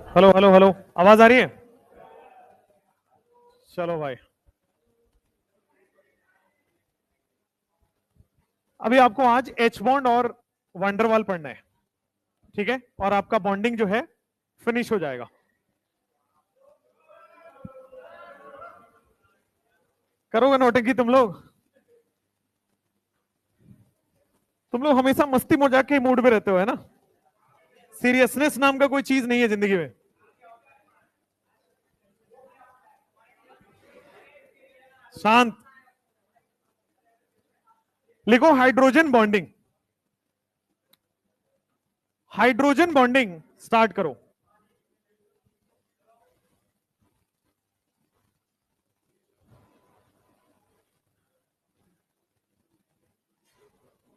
Hello hello hello, आवाज आ रही है? चलो भाई, अभी आपको आज एच बॉन्ड और वंडरवाल पढ़ना है, ठीक है? और आपका बॉन्डिंग जो है फिनिश हो जाएगा। करोगे नौटंकी तुम लोग हमेशा मस्ती मजाक के मूड में रहते हो, है ना? सीरियसनेस नाम का कोई चीज नहीं है जिंदगी में। शांत। लिखो hydrogen bonding. Hydrogen bonding start करो।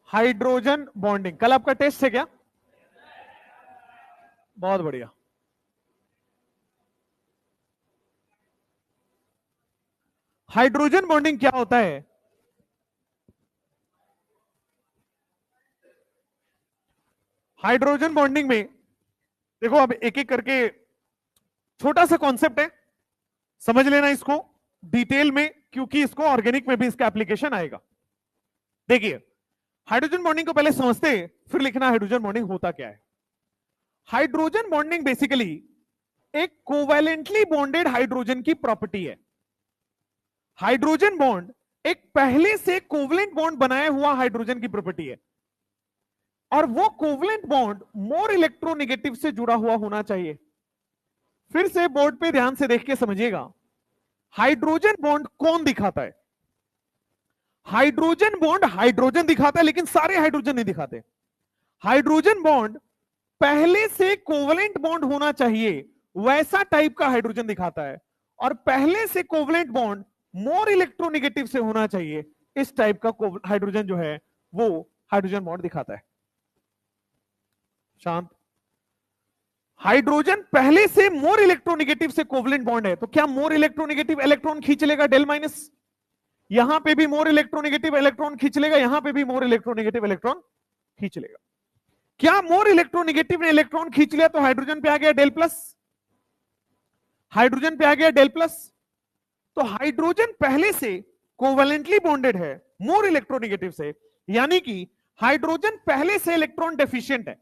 हाइड्रोजन बॉन्डिंग, कल आपका टेस्ट है क्या? बहुत बढ़िया। हाइड्रोजन बॉन्डिंग क्या होता है? हाइड्रोजन बॉन्डिंग में देखो, अब एक एक करके छोटा सा कॉन्सेप्ट है, समझ लेना इसको डिटेल में, क्योंकि इसको ऑर्गेनिक में भी इसका एप्लीकेशन आएगा। देखिए, हाइड्रोजन बॉन्डिंग को पहले समझते हैं, फिर लिखना हाइड्रोजन बॉन्डिंग होता क्या है। हाइड्रोजन बॉन्डिंग बेसिकली एक कोवैलेंटली बॉन्डेड हाइड्रोजन की प्रॉपर्टी है। हाइड्रोजन बॉन्ड एक पहले से कोवलेंट बॉन्ड बनाया हुआ हाइड्रोजन की प्रॉपर्टी है, और वो कोवलेंट बॉन्ड मोर इलेक्ट्रोनेगेटिव से जुड़ा हुआ होना चाहिए। फिर से बोर्ड पे ध्यान से देख के समझिएगा, हाइड्रोजन बॉन्ड कौन दिखाता है? हाइड्रोजन बॉन्ड हाइड्रोजन दिखाता है, लेकिन सारे हाइड्रोजन नहीं दिखाते। हाइड्रोजन बॉन्ड पहले से कोवलेंट बॉन्ड होना चाहिए, वैसा टाइप का हाइड्रोजन दिखाता है, और पहले से कोवलेंट बॉन्ड मोर इलेक्ट्रोनेगेटिव से होना चाहिए, इस टाइप का हाइड्रोजन जो है वो हाइड्रोजन बॉन्ड दिखाता है। शांत। हाइड्रोजन पहले से मोर इलेक्ट्रोनेगेटिव से कोवलेंट बॉन्ड है, तो क्या मोर इलेक्ट्रोनेगेटिव इलेक्ट्रॉन खींच लेगा डेल माइनस? यहां पे भी मोर इलेक्ट्रोनेगेटिव इलेक्ट्रॉन खींच लेगा, यहां पे भी मोर इलेक्ट्रोनेगेटिव इलेक्ट्रॉन खींच लेगा। क्या मोर इलेक्ट्रोनेगेटिव ने इलेक्ट्रॉन खींच लिया तो हाइड्रोजन पे आ गया डेल प्लस? हाइड्रोजन पे आ गया डेल प्लस। तो हाइड्रोजन पहले से कोवलेंटली बॉन्डेड है मोर इलेक्ट्रोनेगेटिव से, यानी कि हाइड्रोजन पहले से इलेक्ट्रॉन डेफिशिएंट है।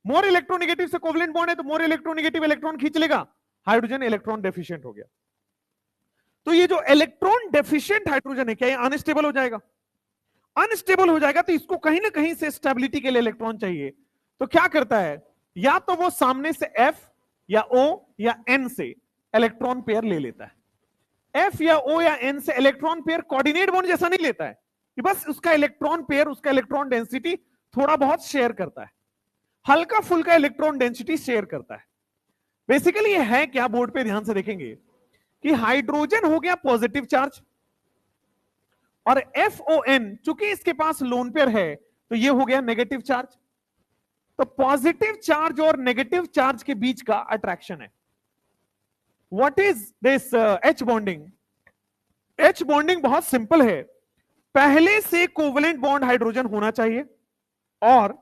मोर इलेक्ट्रोनेगेटिव से कोवलेंट बॉन्ड है तो मोर इलेक्ट्रोनेगेटिव इलेक्ट्रॉन खींच लेगा, हाइड्रोजन इलेक्ट्रॉन डेफिशिएंट हो गया। तो ये जो इलेक्ट्रॉन डेफिशिएंट हाइड्रोजन है, क्या ये अनस्टेबल हो जाएगा? अनस्टेबल हो जाएगा, तो इसको कहीं ना कहीं से स्टेबिलिटी के लिए इलेक्ट्रॉन चाहिए। तो क्या करता है, या तो वो सामने से F या O या N से इलेक्ट्रॉन पेयर ले लेता है। F या O या N से इलेक्ट्रॉन पेयर कोऑर्डिनेट बॉन्ड जैसा नहीं लेता है कि बस उसका इलेक्ट्रॉन पेयर, उसका इलेक्ट्रॉन डेंसिटी थोड़ा बहुत शेयर करता है, हल्का फुल्का इलेक्ट्रॉन डेंसिटी शेयर करता है। बेसिकली ये है क्या, बोर्ड पे ध्यान से देखेंगे कि हाइड्रोजन हो गया पॉजिटिव चार्ज, और FON चूंकि इसके पास लोन पेयर है तो ये हो गया नेगेटिव चार्ज। तो पॉजिटिव चार्ज और नेगेटिव चार्ज के बीच का अट्रैक्शन है। What is this H bonding? H bonding बहुत सिंपल है, पहले से कोवलेंट बॉन्ड हाइड्रोजन होना चाहिए, और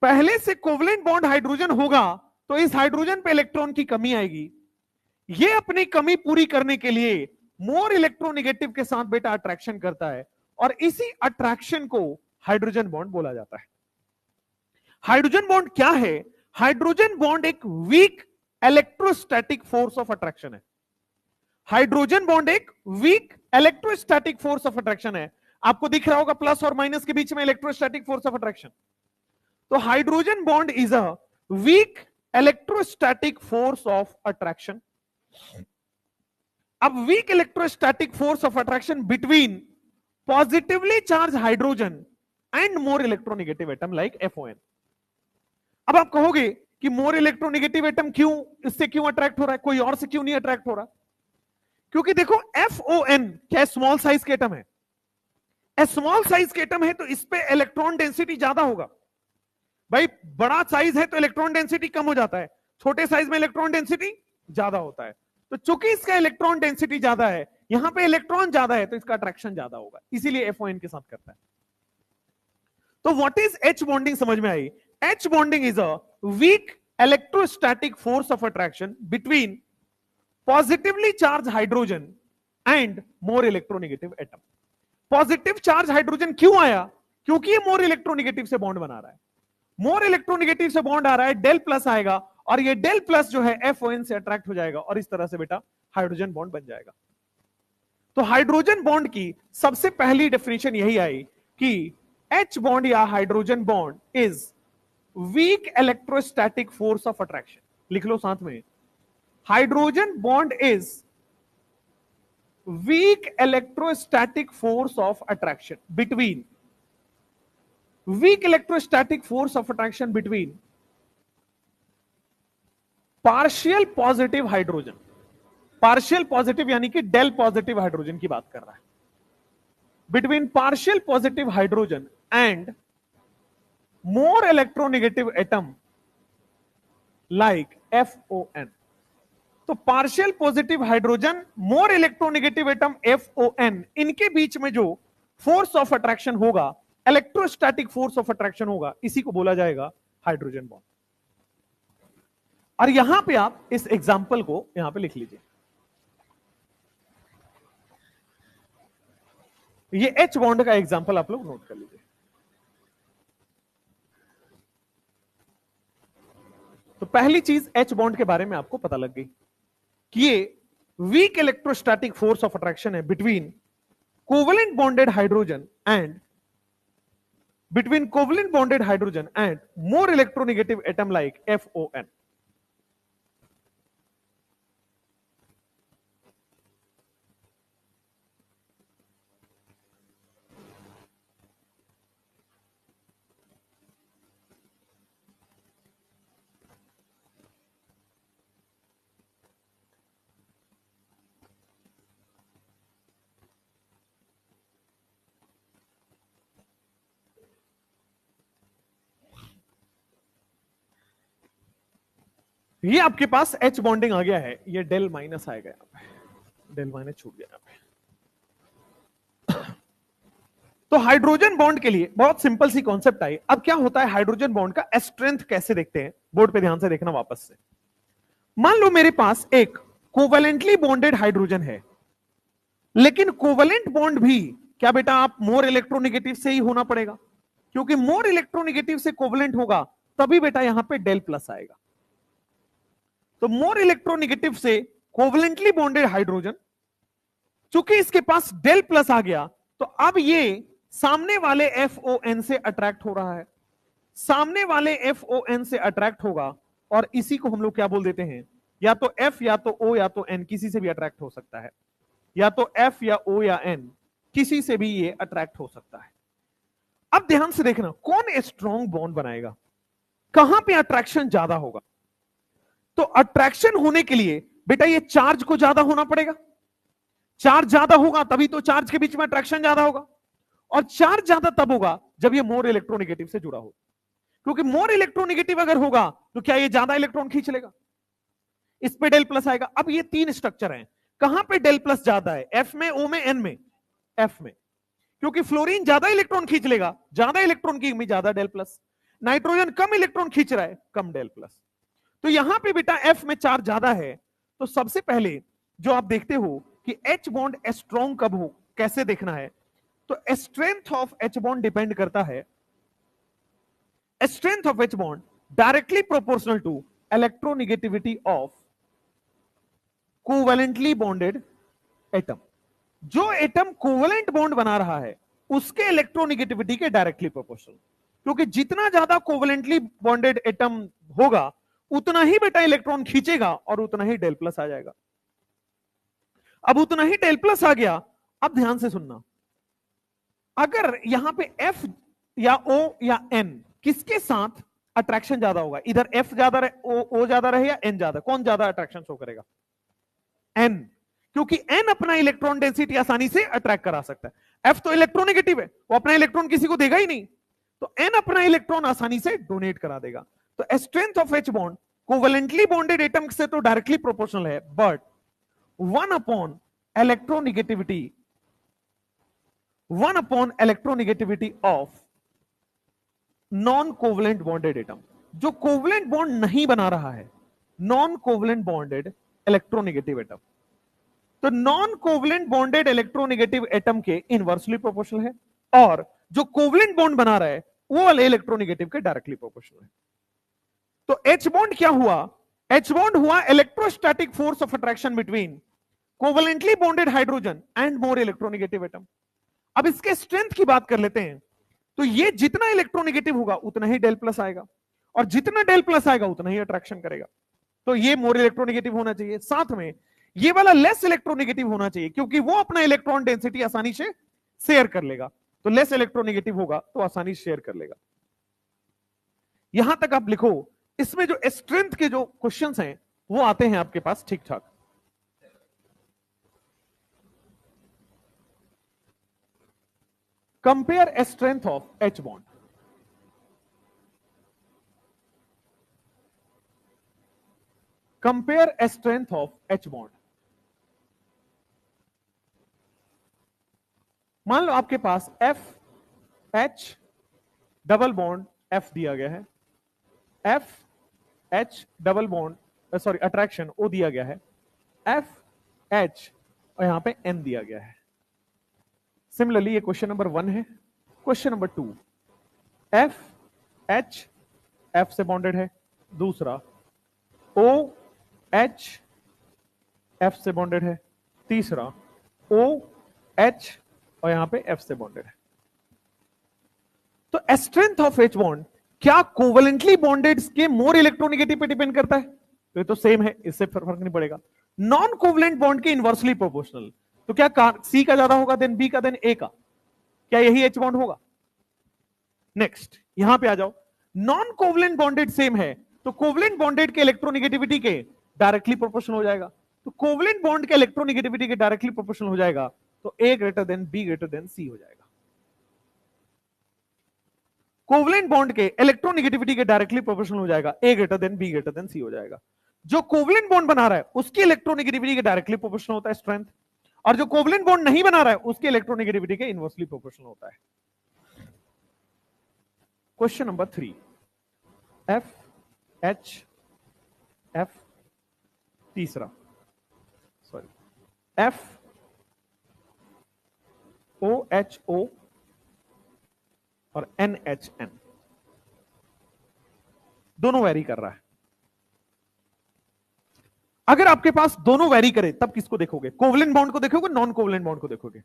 पहले से कोवलेंट बॉन्ड हाइड्रोजन होगा तो इस हाइड्रोजन पे इलेक्ट्रॉन की कमी आएगी। ये अपनी कमी पूरी करने के लिए मोर इलेक्ट्रोनेगेटिव के साथ बेटा अट्रैक्शन करता है, और इसी अट्रैक्शन को हाइड्रोजन बॉन्ड बोला जाता है। हाइड्रोजन बॉन्ड क्या है? हाइड्रोजन बॉन्ड एक weak electrostatic force of attraction है। हाइड्रोजन बॉन्ड एक weak electrostatic force of attraction है। आपको दिख रहा होगा प्लस और माइनस के बीच में इलेक्ट्रोस्टैटिक फोर्स ऑफ अट्रैक्शन। तो hydrogen bond is a weak electrostatic force of attraction. अब weak electrostatic force of attraction between positively charge hydrogen and more electronegative atom like FON। अब आप कहोगे कि मोर इलेक्ट्रोनेगेटिव एटम क्यों, इससे क्यों अट्रैक्ट हो रहा है, कोई और से क्यों नहीं अट्रैक्ट हो रहा? क्योंकि देखो FON क्या स्मॉल साइज के एटम है, स्मॉल साइज के एटम है तो इस पे इलेक्ट्रॉन डेंसिटी ज्यादा होगा। भाई बड़ा साइज है तो इलेक्ट्रॉन डेंसिटी कम हो जाता है, छोटे साइज में इलेक्ट्रॉन डेंसिटी ज्यादा होता है। तो चूंकि इसका इलेक्ट्रॉन डेंसिटी ज्यादा है, यहां पे इलेक्ट्रॉन ज्यादा है, तो इसका अट्रैक्शन ज्यादा होगा, इसीलिए FON के साथ करता है। तो व्हाट इज H बॉन्डिंग समझ में आई? H bonding is a weak electrostatic force of attraction between positively charged hydrogen and more electronegative atom. Positive charge hydrogen क्यों आया? क्योंकि ये मोर इलेक्ट्रोनेगेटिव से बॉन्ड बना रहा है। मोर इलेक्ट्रोनेगेटिव से बॉन्ड आ रहा है, डेल प्लस आएगा और ये डेल प्लस जो है FON से अट्रैक्ट हो जाएगा और इस तरह से बेटा हाइड्रोजन बॉन्ड बन जाएगा। तो हाइड्रोजन बॉन्ड की सबसे पहली डेफिनेशन यही आई कि H बॉन्ड या hydrogen bond is week electrostatic force of attraction. लिख लो साथ में, hydrogen bond is weak electrostatic force of attraction between partial positive hydrogen, partial positive यानी कि डेल पॉजिटिव हाइड्रोजन की बात कर रहा है, between partial positive hydrogen and more electronegative atom like FON। तो पार्शियल पॉजिटिव हाइड्रोजन, मोर इलेक्ट्रोनेगेटिव एटम FON, इनके बीच में जो फोर्स ऑफ अट्रैक्शन होगा, इलेक्ट्रोस्टैटिक फोर्स ऑफ अट्रैक्शन होगा, इसी को बोला जाएगा हाइड्रोजन बॉन्ड। और यहां पे आप इस एग्जांपल को यहां पे लिख लीजिए, ये H बॉन्ड का एग्जांपल आप लोग नोट कर लीजिए। तो पहली चीज H बॉन्ड के बारे में आपको पता लग गई कि ये weak electrostatic force of attraction है between covalent bonded hydrogen and more electronegative atom like FON। ये आपके पास H बॉन्डिंग आ गया है, ये डेल माइनस आएगा, यहां पे डेल माइनस छूट गया यहां पे। तो हाइड्रोजन बॉन्ड के लिए बहुत सिंपल सी कॉन्सेप्ट आई। अब क्या होता है, हाइड्रोजन बॉन्ड का स्ट्रेंथ कैसे देखते हैं, बोर्ड पे ध्यान से देखना वापस से। मान लो मेरे पास एक कोवेलेंटली बॉन्डेड हाइड्रोजन है, लेकिन कोवेलेंट बॉन्ड भी क्या बेटा आप मोर इलेक्ट्रोनेगेटिव से ही होना पड़ेगा, क्योंकि मोर इलेक्ट्रोनेगेटिव से कोवेलेंट होगा तभी बेटा यहां पे डेल प्लस आएगा। तो मोर इलेक्ट्रोनेगेटिव से कोवेलेंटली बॉन्डेड हाइड्रोजन, चूंकि इसके पास डेल प्लस आ गया, तो अब ये सामने वाले FON से अट्रैक्ट हो रहा है, सामने वाले FON से अट्रैक्ट होगा और इसी को हम लोग क्या बोल देते हैं, या तो F या तो O या तो N, किसी से भी अट्रैक्ट हो सकता है, या तो F या O या N, किसी से भी ये अट्रैक्ट हो सकता है। अब ध्यान से देखना, कौन स्ट्रॉन्ग बॉन्ड बनाएगा, कहां पे अट्रैक्शन ज्यादा होगा। तो अट्रैक्शन होने के लिए बेटा ये चार्ज को ज्यादा होना पड़ेगा, चार्ज ज्यादा होगा तभी तो चार्ज के बीच में अट्रैक्शन ज्यादा होगा, और चार्ज ज्यादा तब होगा जब ये मोर इलेक्ट्रोनेगेटिव से जुड़ा हो, क्योंकि मोर इलेक्ट्रोनेगेटिव अगर होगा तो क्या ये ज्यादा इलेक्ट्रॉन खींच लेगा, इस पे डेल प्लस आएगा। अब ये तीन स्ट्रक्चर हैं, कहां पे डेल प्लस ज्यादा है, F में, O में, N में, F में, क्योंकि फ्लोरीन ज्यादा इलेक्ट्रॉन खींच लेगा, ज्यादा इलेक्ट्रॉन की ज्यादा डेल प्लस, नाइट्रोजन कम इलेक्ट्रॉन खींच रहा है, कम डेल प्लस। तो यहां पे बेटा F में चार्ज ज्यादा है, तो सबसे पहले जो आप देखते हो कि H बॉन्ड स्ट्रॉन्ग कब हो, कैसे देखना है, तो strength of H bond depend करता है, strength of H bond directly proportional to electronegativity of covalently bonded atom. जो एटम कोवेलेंट बॉन्ड बना रहा है उसके इलेक्ट्रोनेगेटिविटी के डायरेक्टली प्रोपोर्शनल, क्योंकि जितना ज्यादा कोवेलेंटली बॉन्डेड एटम होगा उतना ही बेटा इलेक्ट्रॉन खींचेगा और उतना ही डेल प्लस आ जाएगा। अब उतना ही डेल प्लस आ गया, अब ध्यान से सुनना, अगर यहां पे F या O या N किसके साथ अट्रैक्शन ज्यादा होगा, इधर F ज्यादा रहे, O ज्यादा रहे या N ज्यादा, कौन ज्यादा अट्रैक्शन शो करेगा, N, क्योंकि N अपना इलेक्ट्रॉन डेंसिटी आसानी से अट्रैक्ट करा सकता है, F तो इलेक्ट्रोनेगेटिव है, वो अपना इलेक्ट्रॉन किसी को देगा ही नहीं, तो N अपना इलेक्ट्रॉन आसानी से डोनेट करा देगा। तो strength of H bond covalently bonded atom से तो डायरेक्टली प्रोपोर्शनल है, but 1 upon electronegativity of non covalent bonded atom, जो कोवलेंट बॉन्ड नहीं बना रहा है, non covalent bonded electronegative atom. तो non covalent bonded electronegative atom के इनवर्सली प्रोपोर्शनल है, और जो कोवलेंट बॉन्ड बना रहा है वो वाले इलेक्ट्रोनेगेटिव के डायरेक्टली प्रोपोर्शनल है। तो एच बॉन्ड क्या हुआ? एच बॉन्ड हुआ electrostatic force of attraction between covalently bonded hydrogen and more electronegative atom. अब इसके स्ट्रेंथ की बात कर लेते हैं। तो ये जितना इलेक्ट्रोनेगेटिव होगा उतना ही डेल प्लस आएगा, और जितना डेल प्लस आएगा उतना ही अट्रैक्शन करेगा। तो ये मोर इलेक्ट्रोनेगेटिव होना चाहिए, साथ में ये वाला लेस इलेक्ट्रोनेगेटिव होना चाहिए, क्योंकि वो अपना इलेक्ट्रॉन डेंसिटी आसानी से शेयर कर लेगा। तो लेस इलेक्ट्रोनेगेटिव होगा तो आसानी से शेयर कर लेगा। यहां तक आप लिखो। इसमें जो स्ट्रेंथ के जो क्वेश्चंस हैं वो आते हैं आपके पास ठीक ठाक। Compare strength of H bond. Compare strength of H bond. मान लो आपके पास F H double bond F दिया गया है, F H double bond sorry attraction O दिया गया है, एफ एच और यहां पे एन दिया गया है। सिमिलरली ये क्वेश्चन नंबर 1 है। Question number 2, F H F से बॉन्डेड है, दूसरा ओ एच एफ से बॉन्डेड है, तीसरा ओ एच और यहां पे एफ से बॉन्डेड है। तो स्ट्रेंथ ऑफ एच बॉन्ड क्या कोवलेंटली बॉन्डेड के मोर इलेक्ट्रोनेगेटिव पे डिपेंड करता है? तो ये तो सेम है, इससे फर्क नहीं पड़ेगा। नॉन कोवलेंट बॉन्ड के इनवर्सली प्रोपोर्शनल, तो क्या सी का ज्यादा होगा देन बी का देन ए का? क्या यही एच बॉन्ड होगा? नेक्स्ट यहां पे आ जाओ। नॉन कोवलेंट बॉन्डेड सेम है, तो कोवलेंट बॉन्डेड के इलेक्ट्रोनेगेटिविटी के डायरेक्टली प्रोपोर्शनल हो जाएगा। तो कोवलेंट बॉन्ड के इलेक्ट्रोनेगेटिविटी के डायरेक्टली प्रोपोर्शनल हो जाएगा, तो A greater than B greater than C हो जाएगा। कोवलेंट बॉन्ड के इलेक्ट्रोनेगेटिविटी के डायरेक्टली प्रोपोर्शनल हो जाएगा, A greater than B greater than C हो जाएगा। जो कोवलेंट बॉन्ड बना रहा है उसकी इलेक्ट्रोनेगेटिविटी के डायरेक्टली प्रोपोर्शनल होता है स्ट्रेंथ, और जो कोवलेंट बॉन्ड नहीं बना रहा है उसके इलेक्ट्रोनेगेटिविटी के इनवर्सली प्रोपोर्शनल होता है। Question number 3, F H F, तीसरा sorry F O H O और एन एच एन, दोनों वेरी कर रहा है। अगर आपके पास दोनों वेरी करे तब किसको देखोगे? कोवलेंट बॉन्ड को देखोगे, नॉन कोवलेंट बॉन्ड को देखोगे?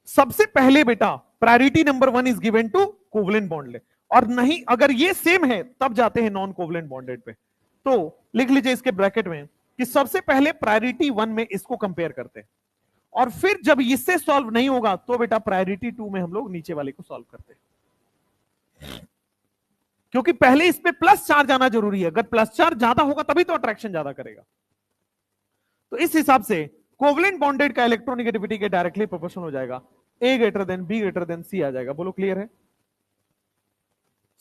सबसे पहले बेटा priority number 1 is given to covalent bond, और नहीं अगर ये सेम है तब जाते हैं नॉन कोवलेंट बॉन्डेड पे। तो लिख लीजिए इसके ब्रैकेट में कि सबसे पहले प्रायोरिटी 1 में इसको कंपेयर करते हैं, और फिर जब इससे सॉल्व नहीं होगा तो बेटा प्रायोरिटी 2 में हम लोग नीचे वाले को सॉल्व करते हैं, क्योंकि पहले इस पे प्लस चार्ज आना जरूरी है। अगर प्लस चार्ज ज्यादा होगा तभी तो अट्रैक्शन ज्यादा करेगा। तो इस हिसाब से कोवलेंट बॉन्डेड का इलेक्ट्रोनेगेटिविटी के डायरेक्टली प्रोपोर्शनल हो जाएगा, A greater than B greater than C आ जाएगा। बोलो क्लियर है?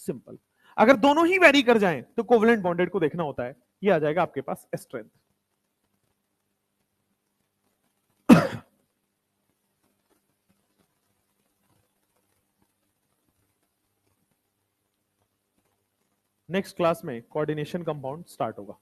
सिंपल। अगर दोनों ही वेरी कर जाएं तो कोवलेंट बॉन्डेड को देखना होता है। ये आ जाएगा आपके पास स्ट्रेंथ। नेक्स्ट क्लास में कोऑर्डिनेशन कंपाउंड स्टार्ट होगा।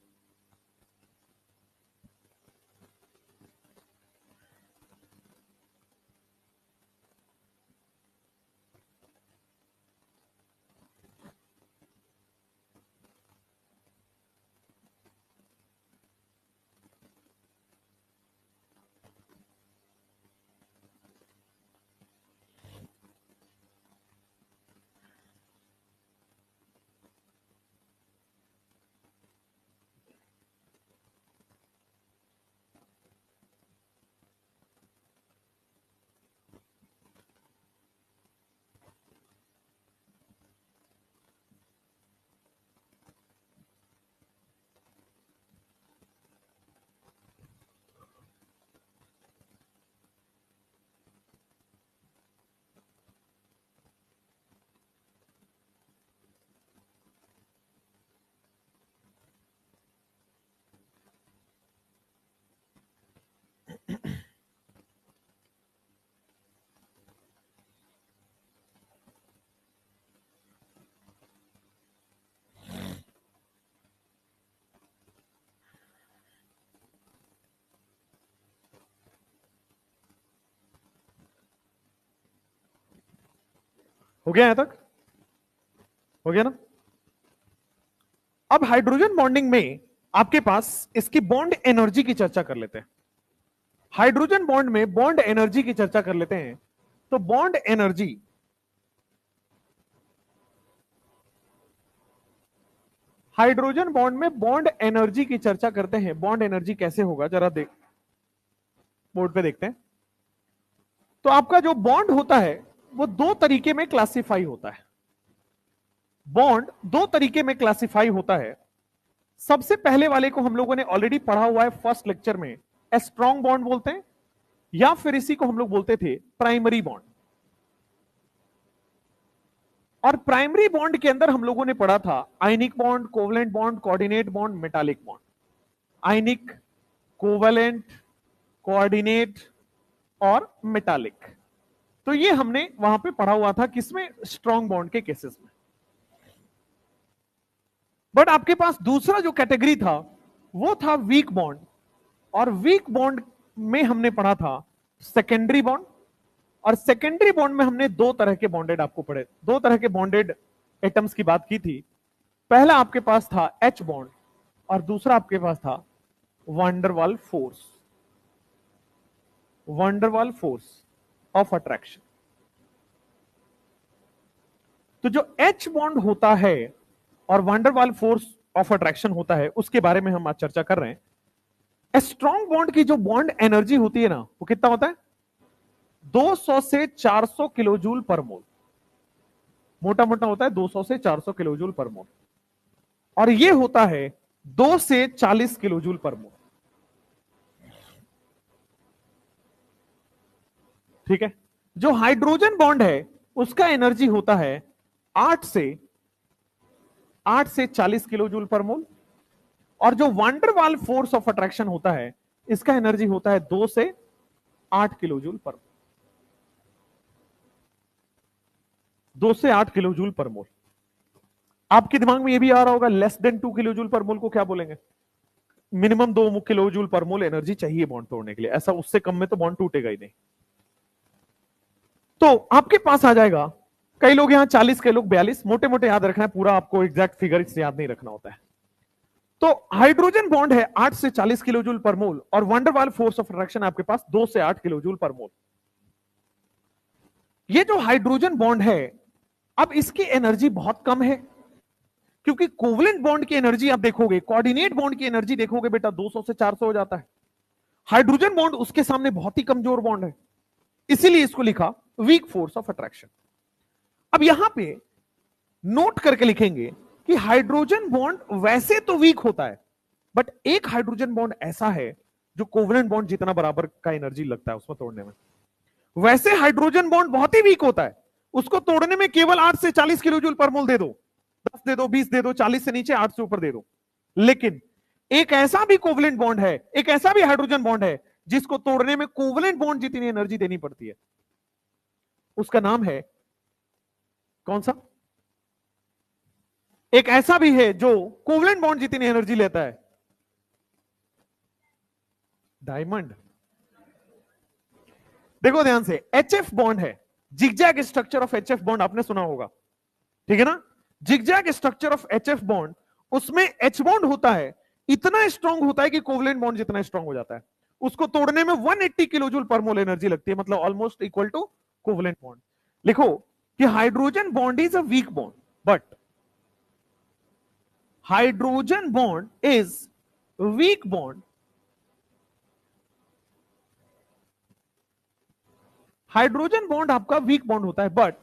हो गया यहां तक? हो गया ना? अब हाइड्रोजन बॉन्डिंग में आपके पास इसकी बॉन्ड एनर्जी की चर्चा कर लेते हैं। हाइड्रोजन बॉन्ड में बॉन्ड एनर्जी की चर्चा कर लेते हैं। तो बॉन्ड एनर्जी, हाइड्रोजन बॉन्ड में बॉन्ड एनर्जी की चर्चा करते हैं। बॉन्ड एनर्जी कैसे होगा जरा देख, बोर्ड पे देखते हैं। तो आपका जो बॉन्ड होता है वो दो तरीके में क्लासिफाई होता है। बॉन्ड दो तरीके में क्लासिफाई होता है। सबसे पहले वाले को हम लोगों ने ऑलरेडी पढ़ा हुआ है फर्स्ट लेक्चर में, स्ट्रॉन्ग बॉन्ड बोलते हैं, या फिर इसी को हम लोग बोलते थे प्राइमरी बॉन्ड। और प्राइमरी बॉन्ड के अंदर हम लोगों ने पढ़ा था ionic bond, covalent bond, coordinate bond, metallic bond. Ionic, covalent, coordinate और मेटालिक। तो ये हमने वहां पे पढ़ा हुआ था किसमें? स्ट्रॉन्ग बॉन्ड के केसेस में। बट आपके पास दूसरा जो कैटेगरी था वो था वीक बॉन्ड। और वीक बॉन्ड में हमने पढ़ा था सेकेंडरी बॉन्ड। और सेकेंडरी बॉन्ड में हमने दो तरह के बॉन्डेड आपको पढ़े, दो तरह के बॉन्डेड एटम्स की बात की थी। पहला आपके पास था एच बॉन्ड और दूसरा आपके पास था van der Waals force, van der Waals force of attraction. तो जो एच बॉन्ड होता है और वंडरवाल फोर्स ऑफ अट्रैक्शन होता है उसके बारे में हम आज चर्चा कर रहे हैं। स्ट्रॉन्ग बॉन्ड की जो बॉन्ड एनर्जी होती है ना वो कितना होता है? 200 से 400 किलो जूल पर मोल। मोटा मोटा होता है 200 से 400 किलो जूल पर मोल। और ये होता है 2 से 40 किलो जूल पर मोल। ठीक है। जो हाइड्रोजन बॉन्ड है उसका एनर्जी होता है 8 से 40 किलो जूल पर मोल। और जो वंडरवाल फोर्स ऑफ अट्रैक्शन होता है इसका एनर्जी होता है 2 से 8 किलो जूल पर मोल। 2 से 8 किलो जूल पर मोल। आपके दिमाग में यह भी आ रहा होगा less than 2 kilo joule per मोल को क्या बोलेंगे? मिनिमम 2 किलो जूल पर मोल एनर्जी चाहिए बॉन्ड तोड़ने के लिए, ऐसा उससे कम में तो बॉन्ड टूटेगा ही नहीं। तो आपके पास आ जाएगा, कई लोग यहां 40, कई लोग 42, मोटे मोटे याद रखना है, पूरा आपको एग्जैक्ट फिगर इससे याद नहीं रखना होता है। तो हाइड्रोजन बॉन्ड है 8 से 40 किलो जूल पर मोल और वंडरवाल फोर्स ऑफ अट्रैक्शन आपके पास 2 से 8 किलो जूल पर मोल। ये जो हाइड्रोजन बॉन्ड है अब इसकी एनर्जी बहुत कम है, क्योंकि कोवलेंट बॉन्ड की एनर्जी आप देखोगे, कोऑर्डिनेट बॉन्ड की एनर्जी देखोगे बेटा 200 से 400 हो जाता है। हाइड्रोजन बॉन्ड उसके सामने बहुत ही कमजोर बॉन्ड है, इसीलिए इसको लिखा वीक फोर्स ऑफ अट्रैक्शन। अब यहां पे नोट करके लिखेंगे कि हाइड्रोजन बॉन्ड वैसे तो वीक होता है, बट एक हाइड्रोजन बॉन्ड ऐसा है जो कोवलेंट बॉन्ड जितना बराबर का एनर्जी लगता है उसमें तोड़ने में। वैसे हाइड्रोजन बॉन्ड बहुत ही वीक होता है, उसको तोड़ने में केवल 8 से 40 किलो जूल पर मोल दे दो, 10 दे दो, 20 दे दो, 40 से नीचे 8 से ऊपर दे दो। लेकिन एक ऐसा भी कोवलेंट बॉन्ड है, एक ऐसा भी हाइड्रोजन बॉन्ड है जिसको तोड़ने में कोवलेंट बॉन्ड जितनी एनर्जी देनी पड़ती है। उसका नाम है कौन सा? एक ऐसा भी है जो कोवलेंट बॉन्ड जितनी एनर्जी लेता है, डायमंड। देखो ध्यान से, एचएफ बॉन्ड है, zigzag structure of HF bond आपने सुना होगा, ठीक है ना? Zigzag structure of HF bond, उसमें एच बॉन्ड होता है, इतना स्ट्रांग होता है कि कोवलेंट बॉन्ड जितना स्ट्रांग हो जाता है। उसको तोड़ने में 180 किलो जूल पर मोल एनर्जी लगती है, मतलब almost equal to covalent bond. लिखो कि hydrogen bond is a weak bond, but hydrogen bond is weak bond. Hydrogen bond आपका वीक बॉन्ड होता है, but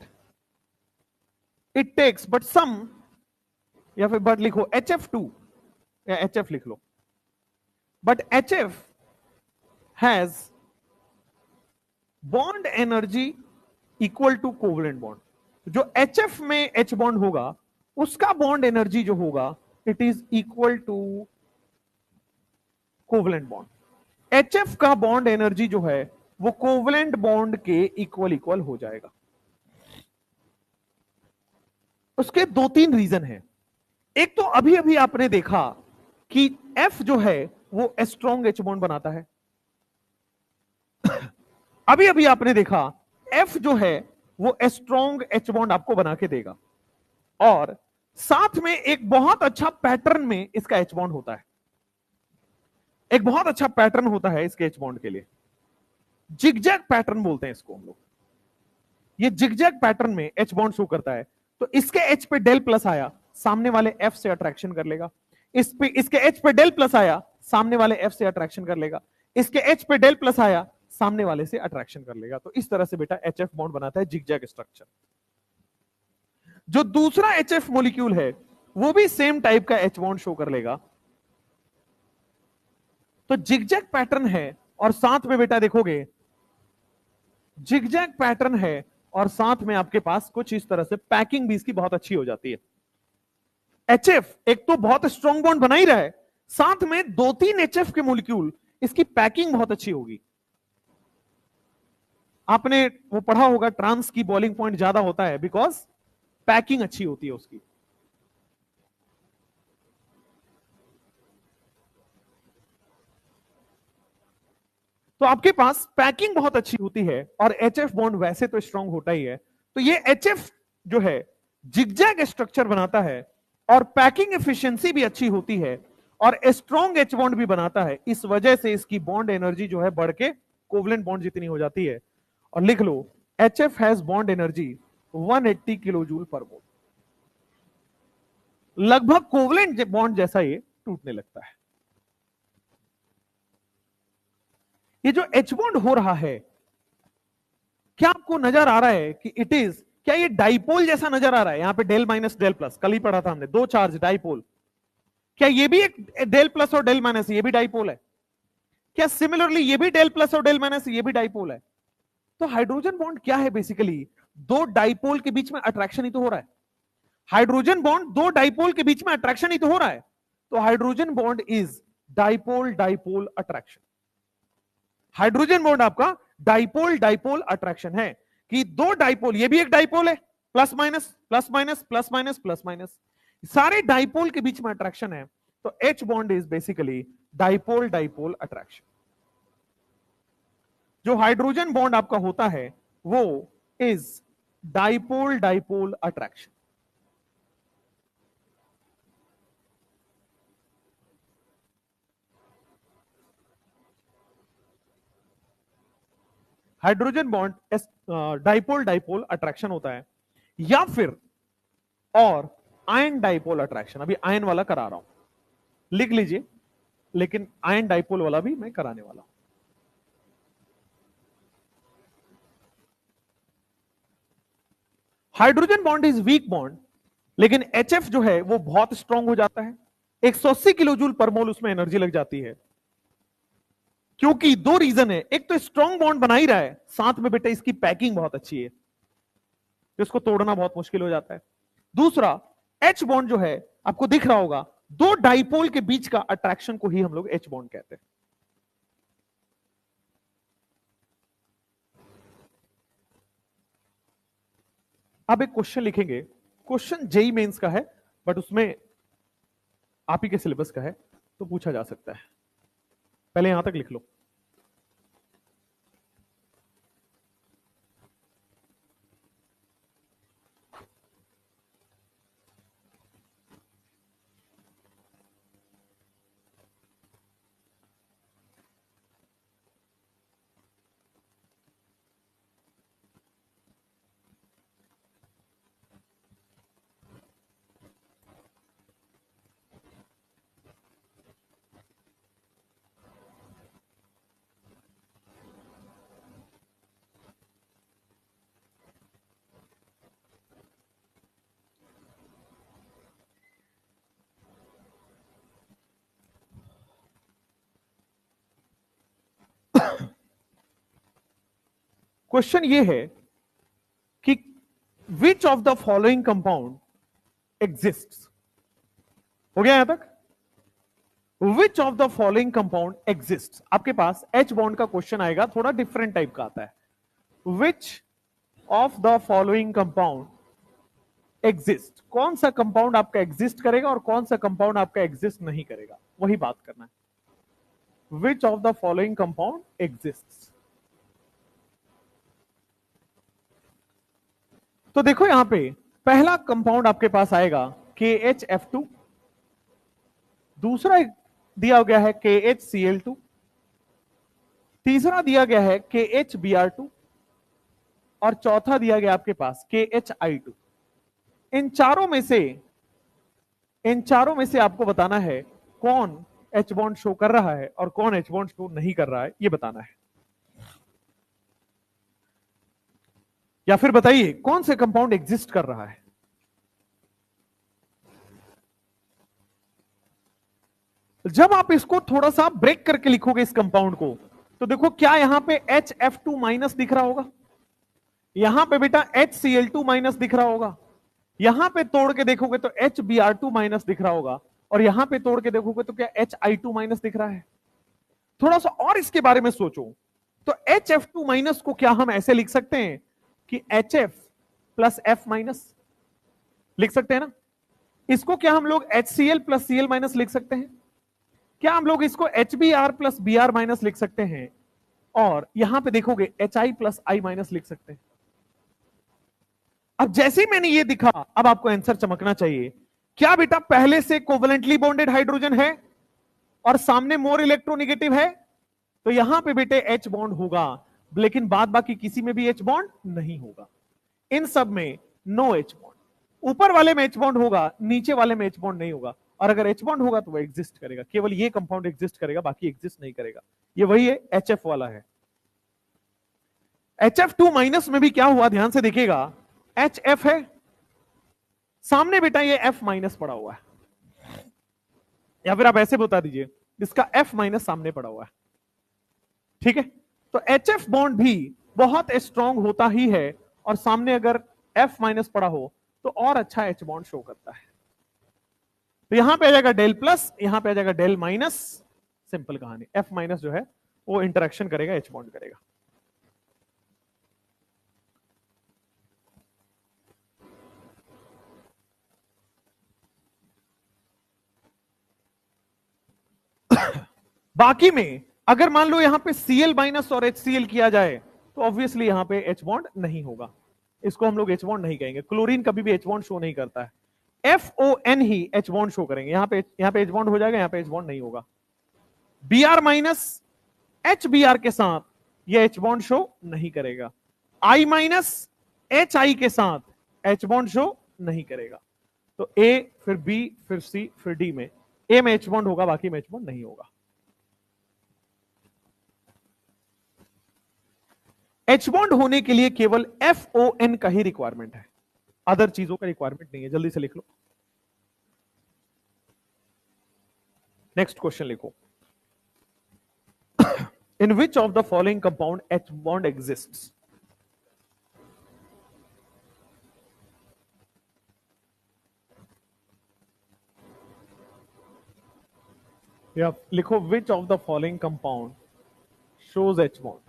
it takes but some, या फिर बट लिखो HF2 या HF लिख लो, but HF has bond energy equal to covalent bond. जो HF में H बॉन्ड होगा उसका बॉन्ड एनर्जी जो होगा it is equal to covalent bond. HF का बॉन्ड एनर्जी जो है वो कोवलेंट बॉन्ड के इक्वल हो जाएगा। उसके दो तीन रीजन है। एक तो अभी अभी आपने देखा कि F जो है वो स्ट्रॉन्ग H बॉन्ड बनाता है। अभी अभी आपने देखा F जो है वो स्ट्रॉन्ग एच बॉन्ड आपको बना के देगा, और साथ में एक बहुत अच्छा पैटर्न में इसका एच बॉन्ड होता है। एक बहुत अच्छा पैटर्न होता है इसके एच बॉन्ड के लिए, जिगजैग पैटर्न बोलते हैं इसको हम लोग। ये जिगजैग पैटर्न में एच बॉन्ड शो करता है, तो इसके एच पे डेल प्लस आया, सामने वाले एफ से अट्रैक्शन कर लेगा। इस पे इसके एच पे डेल प्लस आया, सामने वाले एफ से अट्रैक्शन कर लेगा। इसके एच पे डेल प्लस आया, सामने वाले से अट्रैक्शन कर लेगा। तो इस तरह से बेटा एच एफ बॉन्ड बनाता है जिगजैग स्ट्रक्चर। जो दूसरा एच एफ मोलिक्यूल है वो भी सेम टाइप का एच बॉन्ड शो कर लेगा। तो जिगजैग पैटर्न है और साथ में बेटा देखोगे जिगजैग पैटर्न है, और साथ में आपके पास कुछ इस तरह से पैकिंग भी इसकी बहुत अच्छी हो जाती है। एचएफ एक तो बहुत स्ट्रॉन्ग बॉन्ड बना ही रहा है, साथ में 2-3 एचएफ के मॉलिक्यूल, इसकी पैकिंग बहुत अच्छी होगी। आपने वो पढ़ा होगा ट्रांस की बॉइलिंग पॉइंट ज्यादा होता है बिकॉज पैकिंग अच्छी होती है उसकी। तो आपके पास पैकिंग बहुत अच्छी होती है, और एचएफ बॉन्ड वैसे तो स्ट्रांग होता ही है। तो ये एचएफ जो है जिगजैग स्ट्रक्चर बनाता है, और पैकिंग एफिशिएंसी भी अच्छी होती है, और स्ट्रॉन्ग एच बॉन्ड भी बनाता है। इस वजह से इसकी बॉन्ड एनर्जी जो है बढ़ के कोवलेंट बॉन्ड जितनी हो जाती है। और लिख लो HF has bond energy 180 kilojoule per mole. लगभग कोवलेंट बॉन्ड जैसा ये टूटने लगता है। ये जो एच बॉन्ड हो रहा है, क्या आपको नजर आ रहा है कि इट इज, क्या ये डाइपोल जैसा नजर आ रहा है? यहां पे डेल माइनस डेल प्लस, कल ही पढ़ा था हमने, दो चार्ज डाइपोल। क्या ये भी एक डेल प्लस और डेल माइनस, ये भी डाइपोल है? क्या सिमिलरली ये भी डेल प्लस और डेल माइनस, ये भी डाइपोल है? तो हाइड्रोजन बॉन्ड क्या है? बेसिकली दो डाइपोल के बीच में अट्रैक्शन ही तो हो रहा है। हाइड्रोजन बॉन्ड दो डाइपोल के बीच में अट्रैक्शन ही तो हो रहा है। तो hydrogen bond is dipole dipole attraction. Hydrogen bond आपका डाइपोल डाइपोल अट्रैक्शन है, कि दो डाइपोल, ये भी एक डाइपोल है, plus minus plus minus plus minus plus minus, सारे डाइपोल के बीच में अट्रैक्शन है। तो H bond is basically dipole dipole attraction. जो हाइड्रोजन बॉन्ड आपका होता है वो is dipole dipole attraction. Hydrogen bond dipole dipole attraction होता है, या फिर और आयन डाइपोल अट्रैक्शन। अभी आयन वाला करा रहा हूं, लिख लीजिए, लेकिन आयन डाइपोल वाला भी मैं कराने वाला हूं। Hydrogen bond is weak bond, लेकिन एचएफ जो है वो बहुत स्ट्रांग हो जाता है। 180 किलो जूल पर मोल उसमें एनर्जी लग जाती है। क्योंकि दो रीजन है, एक तो स्ट्रांग बॉन्ड बना ही रहा है, साथ में बेटा इसकी पैकिंग बहुत अच्छी है, जिसको तोड़ना बहुत मुश्किल हो जाता है। दूसरा, एच बॉन्ड जो है आपको दिख रहा होगा, दो डाइपोल के बीच का अट्रैक्शन को ही हम लोग एच बॉन्ड कहते हैं। अब एक क्वेश्चन लिखेंगे, क्वेश्चन जेई मेंस का है, बट उसमें आप ही के सिलेबस का है, तो पूछा जा सकता है। पहले यहां तक लिख लो। क्वेश्चन ये है कि which of the following compound exists. हो गया यहां तक? Which of the following compound exists. आपके पास एच बॉन्ड का क्वेश्चन आएगा, थोड़ा डिफरेंट टाइप का आता है। Which of the following compound exist, कौन सा कंपाउंड आपका एग्जिस्ट करेगा और कौन सा कंपाउंड आपका एग्जिस्ट नहीं करेगा, वही बात करना है। Which of the following compound exist. तो देखो यहां पे पहला कंपाउंड आपके पास आएगा KHF2, दूसरा दिया गया है KHCl2, तीसरा दिया गया है KHBr2 और चौथा दिया गया आपके पास KHI2। इन चारों में से आपको बताना है कौन H बॉन्ड शो कर रहा है और कौन H बॉन्ड शो नहीं कर रहा है, ये बताना है। या फिर बताइए कौन से कंपाउंड एग्जिस्ट कर रहा है। जब आप इसको थोड़ा सा ब्रेक करके लिखोगे इस कंपाउंड को, तो देखो क्या यहां पे HF2 माइनस दिख रहा होगा, यहां पे बेटा HCl2 माइनस दिख रहा होगा, यहां पे तोड़ के देखोगे तो HBr2 माइनस दिख रहा होगा, और यहां पे तोड़ के देखोगे तो क्या HI2 माइनस दिख रहा है। थोड़ा सा और इसके बारे में सोचो, तो HF2 माइनस को क्या हम ऐसे लिख सकते हैं कि HF प्लस F माइनस लिख सकते हैं ना। इसको क्या हम लोग HCl प्लस Cl माइनस लिख सकते हैं, क्या हम लोग इसको HBr प्लस Br माइनस लिख सकते हैं, और यहां पे देखोगे HI प्लस I माइनस लिख सकते हैं। अब जैसे ही मैंने ये दिखा, अब आपको आंसर चमकना चाहिए। क्या बेटा पहले से कोवेलेंटली बॉन्डेड हाइड्रोजन है और सामने मोर इलेक्ट्रोनेगेटिव है, तो यहां पे बेटे H बॉन्ड होगा, लेकिन बाद बाकी किसी में भी H बॉन्ड नहीं होगा। इन सब में नो H बॉन्ड, ऊपर वाले में H बॉन्ड होगा, नीचे वाले में H बॉन्ड नहीं होगा, और अगर H बॉन्ड होगा तो वो एग्जिस्ट करेगा, केवल ये कंपाउंड एग्जिस्ट करेगा, बाकी एग्जिस्ट नहीं करेगा। ये वही है, HF वाला है। HF2 माइनस में भी क्या हुआ, ध्यान से देखिएगा, HF है, सामने बेटा ये F माइनस पड़ा हुआ है, या फिर आप ऐसे बता दीजिए इसका F माइनस सामने पड़ा हुआ है, ठीक है। तो HF बॉन्ड भी बहुत स्ट्रांग होता ही है, और सामने अगर F माइनस पड़ा हो तो और अच्छा H बॉन्ड शो करता है। तो यहां पे आ जाएगा डेल प्लस, यहां पे आ जाएगा डेल माइनस, सिंपल कहानी। F माइनस जो है वो इंटरेक्शन करेगा, H बॉन्ड करेगा। बाकी में अगर मान लो यहां पे Cl माइनस और HCl किया जाए तो ऑब्वियसली यहां पे H बॉन्ड नहीं होगा, इसको हम लोग H बॉन्ड नहीं कहेंगे। क्लोरीन कभी भी H बॉन्ड शो नहीं करता है, FON ही H बॉन्ड शो करेंगे। यहां पे H बॉन्ड हो जाएगा, यहां पे H बॉन्ड नहीं होगा। Br माइनस HBr के साथ ये H बॉन्ड शो नहीं करेगा, I माइनस HI के साथ H बॉन्ड शो नहीं करेगा। तो A फिर B फिर C फिर D में A में H बॉन्ड होगा, बाकी में H बॉन्ड नहीं होगा। H बॉन्ड होने के लिए केवल FON का ही रिक्वायरमेंट है, अदर चीजों का रिक्वायरमेंट नहीं है। जल्दी से लिख लो, नेक्स्ट क्वेश्चन लिखो। In which of the following compound H bond exists? या लिखो which of the following compound shows H bond?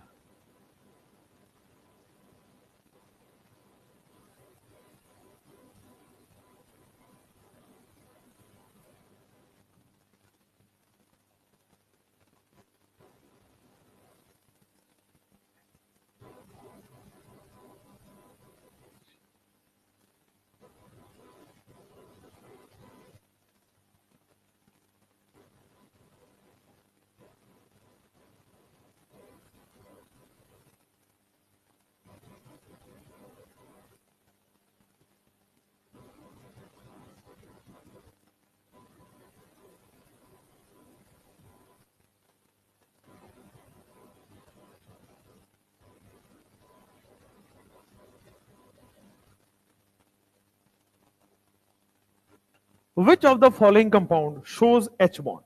Which of the following compound shows H bond?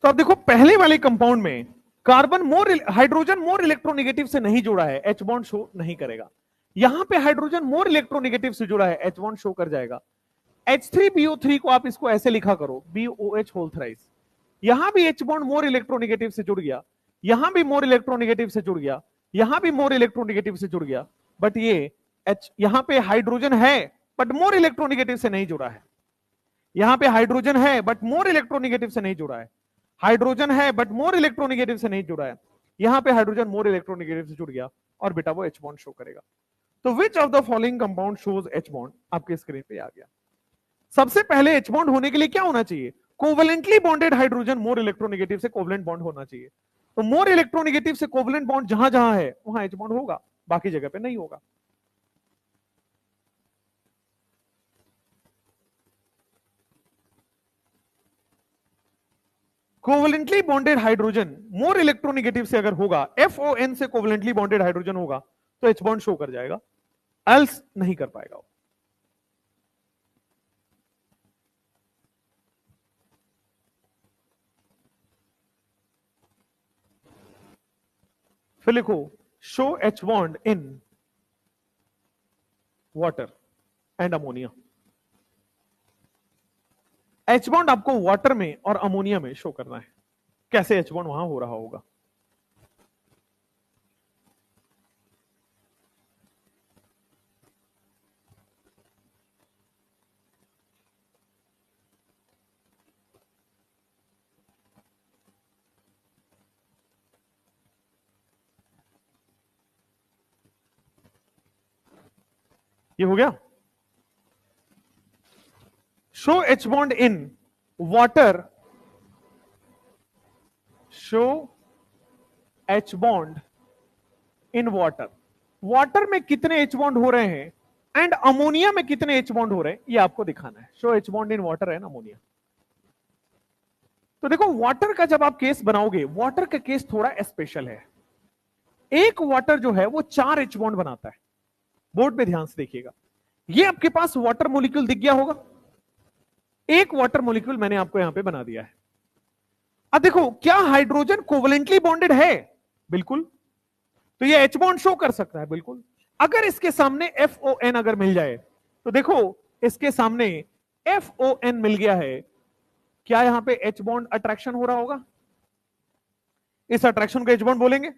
तो अब देखो पहले वाले कंपाउंड में कार्बन हाइड्रोजन मोर इलेक्ट्रोनेगेटिव से नहीं जुड़ा है, H बॉन्ड शो नहीं करेगा। यहां पे हाइड्रोजन मोर इलेक्ट्रोनेगेटिव से जुड़ा है, H बॉन्ड शो कर जाएगा। H3BO3 को आप इसको ऐसे लिखा करो, BOH होल थ्राइस। यहां भी H बॉन्ड मोर इलेक्ट्रोनेगेटिव से जुड़ गया, यहां भी मोर इलेक्ट्रोनेगेटिव से जुड़ गया, यहां भी मोर इलेक्ट्रोनेगेटिव से जुड़ गया, बट ये H यहां पे हाइड्रोजन है बट मोर इलेक्ट्रोनेगेटिव से नहीं जुड़ा है। यहां पे हाइड्रोजन है बट मोर इलेक्ट्रोनिगेटिव से नहीं जुड़ा है, हाइड्रोजन है बट मोर इलेक्ट्रोनिगेटिव से नहीं जुड़ा है, यहां पे हाइड्रोजन मोर इलेक्ट्रोनिगेटिव से जुड़ गया और बेटा वो H बॉन्ड शो करेगा। तो which of the following compound shows H bond, आपके स्क्रीन पे आ गया। सबसे पहले H बॉन्ड होने के लिए क्या होना चाहिए, covalently bonded hydrogen more electronegative से कोवेलेंट बॉन्ड होना चाहिए। तो मोर इलेक्ट्रोनिगेटिव से कोवेलेंट बॉन्ड जहां जहां है वहां H बॉन्ड होगा, बाकी जगह पे नहीं होगा। Covalently bonded hydrogen more electronegative से अगर होगा, FON से कोवेलेंटली बॉन्डेड हाइड्रोजन होगा तो H बॉन्ड शो कर जाएगा, एल्स नहीं कर पाएगा। फिर लिखो show H bond in water and ammonia. H bond आपको वाटर में और अमोनिया में शो करना है, कैसे H बॉन्ड वहां हो रहा होगा। ये हो गया, show H bond in water, show H bond in water, water में कितने H बॉन्ड हो रहे हैं एंड अमोनिया में कितने H बॉन्ड हो रहे हैं ये आपको दिखाना है। Show H bond in water and ammonia. तो देखो वाटर का जब आप केस बनाओगे, वाटर का केस थोड़ा स्पेशल है। एक वाटर जो है वो 4 H बॉन्ड बनाता है, बोर्ड पे ध्यान से देखिएगा। ये आपके पास वाटर मॉलिक्यूल दिख गया होगा, एक वाटर मॉलिक्यूल मैंने आपको यहां पे बना दिया है। अब देखो क्या हाइड्रोजन कोवेलेंटली बॉन्डेड है, बिल्कुल, तो ये H बॉन्ड शो कर सकता है, बिल्कुल। अगर इसके सामने FON अगर मिल जाए तो देखो इसके सामने FON मिल गया है, क्या यहां पे H बॉन्ड अट्रैक्शन हो रहा होगा, इस अट्रैक्शन को H बॉन्ड बोलेंगे।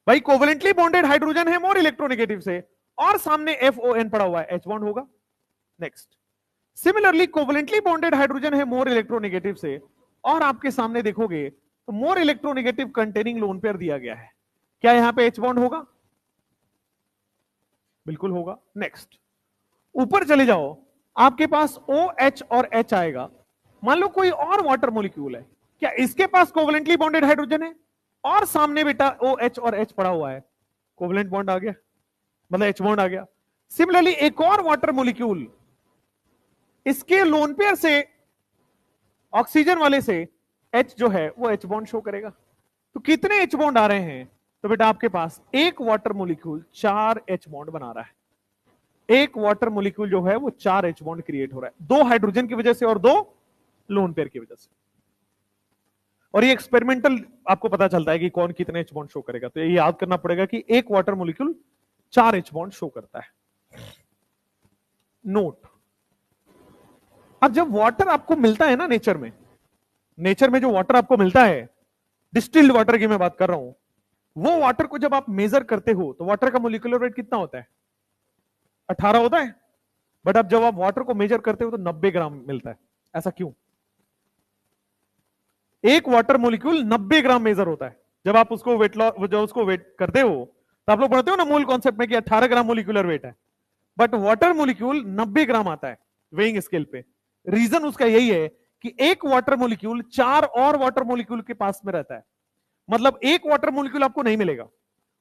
भाई कोवेलेंटली बॉन्डेड हाइड्रोजन है मोर इलेक्ट्रोनेगेटिव से और सामने FON पड़ा हुआ है, H बॉन्ड होगा। Next, similarly covalently bonded hydrogen है मोर इलेक्ट्रोनेगेटिव से और आपके सामने देखोगे तो more electronegative containing lone pair दिया गया है, क्या यहां पे H बॉन्ड होगा, बिल्कुल होगा। नेक्स्ट, ऊपर चले जाओ, आपके पास OH और H आएगा। मान लो कोई और वाटर मॉलिक्यूल है, क्या इसके पास कोवेलेंटली बॉन्डेड हाइड्रोजन है और सामने बेटा OH और H पड़ा हुआ है, कोवेलेंट बॉन्ड आ गया, मतलब H बॉन्ड आ गया। सिमिलरली एक और वाटर मॉलिक्यूल, इसके लोन पेयर से ऑक्सीजन वाले से H जो है वो H बॉन्ड शो करेगा। तो कितने H बॉन्ड आ रहे हैं, तो बेटा आपके पास एक वाटर मॉलिक्यूल 4 H बॉन्ड बना रहा है, एक वाटर मॉलिक्यूल जो है वो 4 H बॉन्ड क्रिएट हो रहा है, 2 हाइड्रोजन की वजह से और 2 लोन पेयर की वजह से। और ये एक्सपेरिमेंटल आपको पता चलता है कि कौन कितने H बॉन्ड शो करेगा, तो ये याद करना पड़ेगा कि एक water molecule 4 H bond show करता है। नोट, अब जब वाटर आपको मिलता है ना नेचर में जो वाटर आपको मिलता है, डिस्टिल्ड वाटर की मैं बात कर रहा हूं, वो वाटर को जब आप मेजर करते हो तो वाटर का मोलिकुलर वेट कितना होता है, 18 होता है। बट अब जब आप वाटर को मेजर करते हो तो 90 ग्राम मिलता है, ऐसा क्यों, एक वाटर मोलिक्यूल 90 ग्राम मेजर होता है। जब आप उसको वेट करते हो तो आप लोग पढ़ते हो ना मूल कॉन्सेप्ट में कि 18 ग्राम मोलिकुलर वेट है, बट वाटर मोलिक्यूल 90 ग्राम आता है वेइंग स्केल पे। रीजन उसका यही है कि एक वाटर मोलिक्यूल 4 और वाटर मोलिक्यूल के पास में रहता है, मतलब एक वाटर मोलिक्यूल आपको नहीं मिलेगा,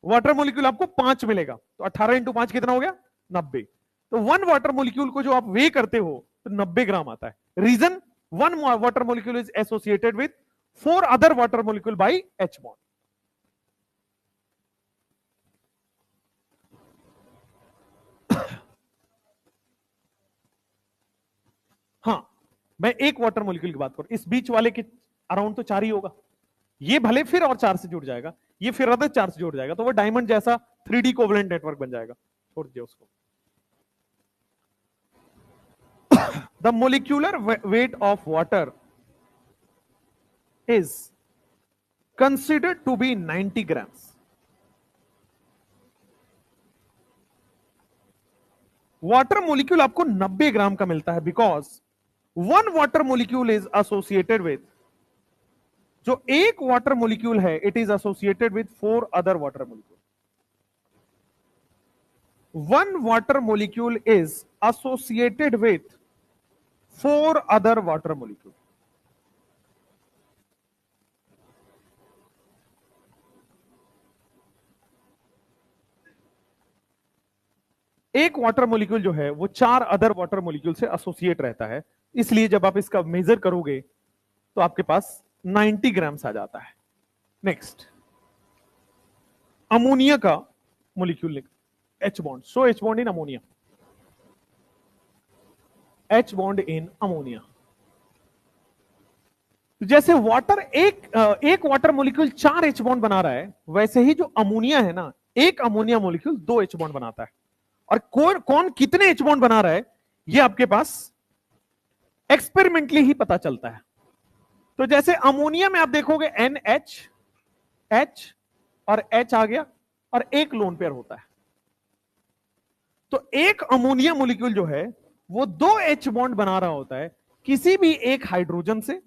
वाटर मोलिक्यूल आपको 5 मिलेगा, तो 18 इंटू 5 कितना हो गया, 90। तो 1 वाटर मोलिक्यूल को जो आप वे करते हो तो 90 ग्राम आता है। Reason, 1 water molecule is associated with 4 other water molecule by H bond. हाँ, मैं एक वाटर मोलिक्यूल की बात करूं, इस बीच वाले के अराउंड तो 4 ही होगा, ये भले फिर और 4 से जुड़ जाएगा, ये फिर अदर 4 से जुड़ जाएगा, तो वो डायमंड जैसा 3D कोवेलेंट नेटवर्क बन जाएगा, छोड़ दीजिए उसको। The molecular weight of water is considered to be 90 grams. Water molecule आपको 90 ग्राम का मिलता है because one water molecule is associated with, जो एक वाटर मोलिक्यूल है it is associated with 4 other water molecule. One water molecule is associated with 4 other water molecule. एक water molecule जो है वो 4 अदर वाटर मॉलिक्यूल से एसोसिएट रहता है, इसलिए जब आप इसका मेजर करोगे तो आपके पास 90 ग्राम्स आ जाता है। नेक्स्ट, अमोनिया का मॉलिक्यूल लिख, H bond, so H bond in ammonia, H bond in ammonia. जैसे वाटर एक वाटर मॉलिक्यूल 4 एच बॉन्ड बना रहा है, वैसे ही जो अमोनिया है ना, एक अमोनिया मॉलिक्यूल 2 एच बॉन्ड बनाता है। और कौन कौन कितने एच बॉन्ड बना रहा है ये आपके पास एक्सपेरिमेंटली ही पता चलता है। तो जैसे अमोनिया में आप देखोगे NH, H और H आ गया और एक लोन पेयर होता है। तो एक अमोनिया मॉलिक्यूल जो है वो 2 एच बॉन्ड बना रहा होता है किसी भी एक हाइड्रोजन से,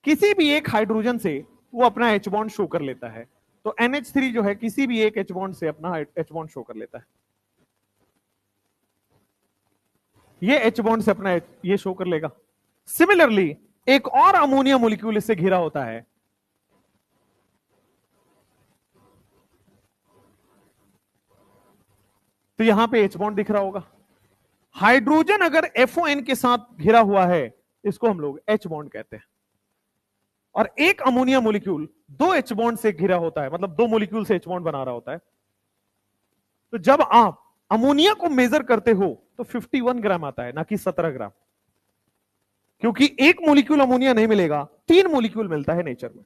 किसी भी एक हाइड्रोजन से वो अपना एच बॉन्ड शो कर लेता है। तो NH3 जो है किसी भी एक एच बॉन्ड से अपना एच बॉन्ड शो कर लेता है, ये एच बॉन्ड से अपना ये शो कर लेगा। सिमिलरली एक और अमोनिया मॉलिक्यूल इससे घिरा होता है, तो यहां पे एच बॉन्ड दिख रहा होगा। हाइड्रोजन अगर FON के साथ घिरा हुआ है इसको हम लोग एच बॉन्ड कहते हैं। और एक अमोनिया मॉलिक्यूल 2 एच बॉन्ड से घिरा होता है, मतलब 2 मॉलिक्यूल से एच बॉन्ड बना रहा होता है। तो जब आप अमोनिया को मेजर करते हो तो 51 ग्राम आता है, ना कि 17 ग्राम, क्योंकि एक मॉलिक्यूल अमोनिया नहीं मिलेगा, 3 मॉलिक्यूल मिलता है नेचर में।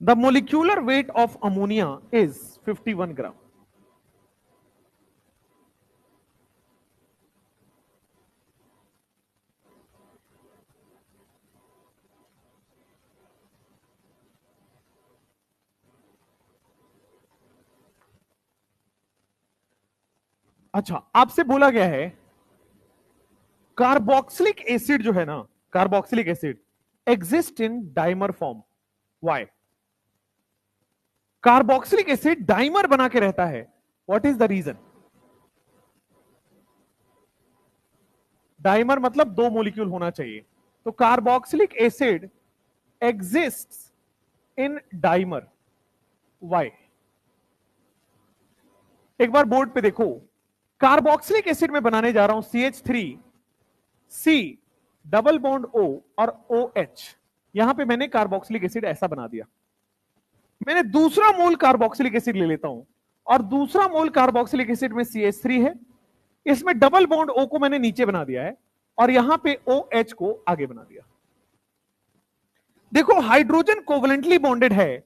The molecular weight of ammonia is 51 ग्राम। अच्छा, आपसे बोला गया है कार्बोक्सिलिक एसिड जो है ना, carboxylic acid exist in dimer form. Why? Carboxylic acid dimer बना के रहता है, what is the reason? Dimer मतलब 2 मॉलिक्यूल होना चाहिए, तो carboxylic acid exist in dimer, why? एक बार बोर्ड पे देखो, कार्बोक्सिलिक एसिड में बनाने जा रहा हूं CH3 C double bond O और OH। यहां पे मैंने कार्बोक्सिलिक एसिड ऐसा बना दिया। मैंने दूसरा मोल कार्बोक्सिलिक एसिड ले लेता हूं और दूसरा मोल कार्बोक्सिलिक एसिड में CH3 है, इसमें डबल बॉन्ड O को मैंने नीचे बना दिया है और यहां पे OH को आगे बना दिया। देखो हाइड्रोजन कोवलेंटली बॉन्डेड है,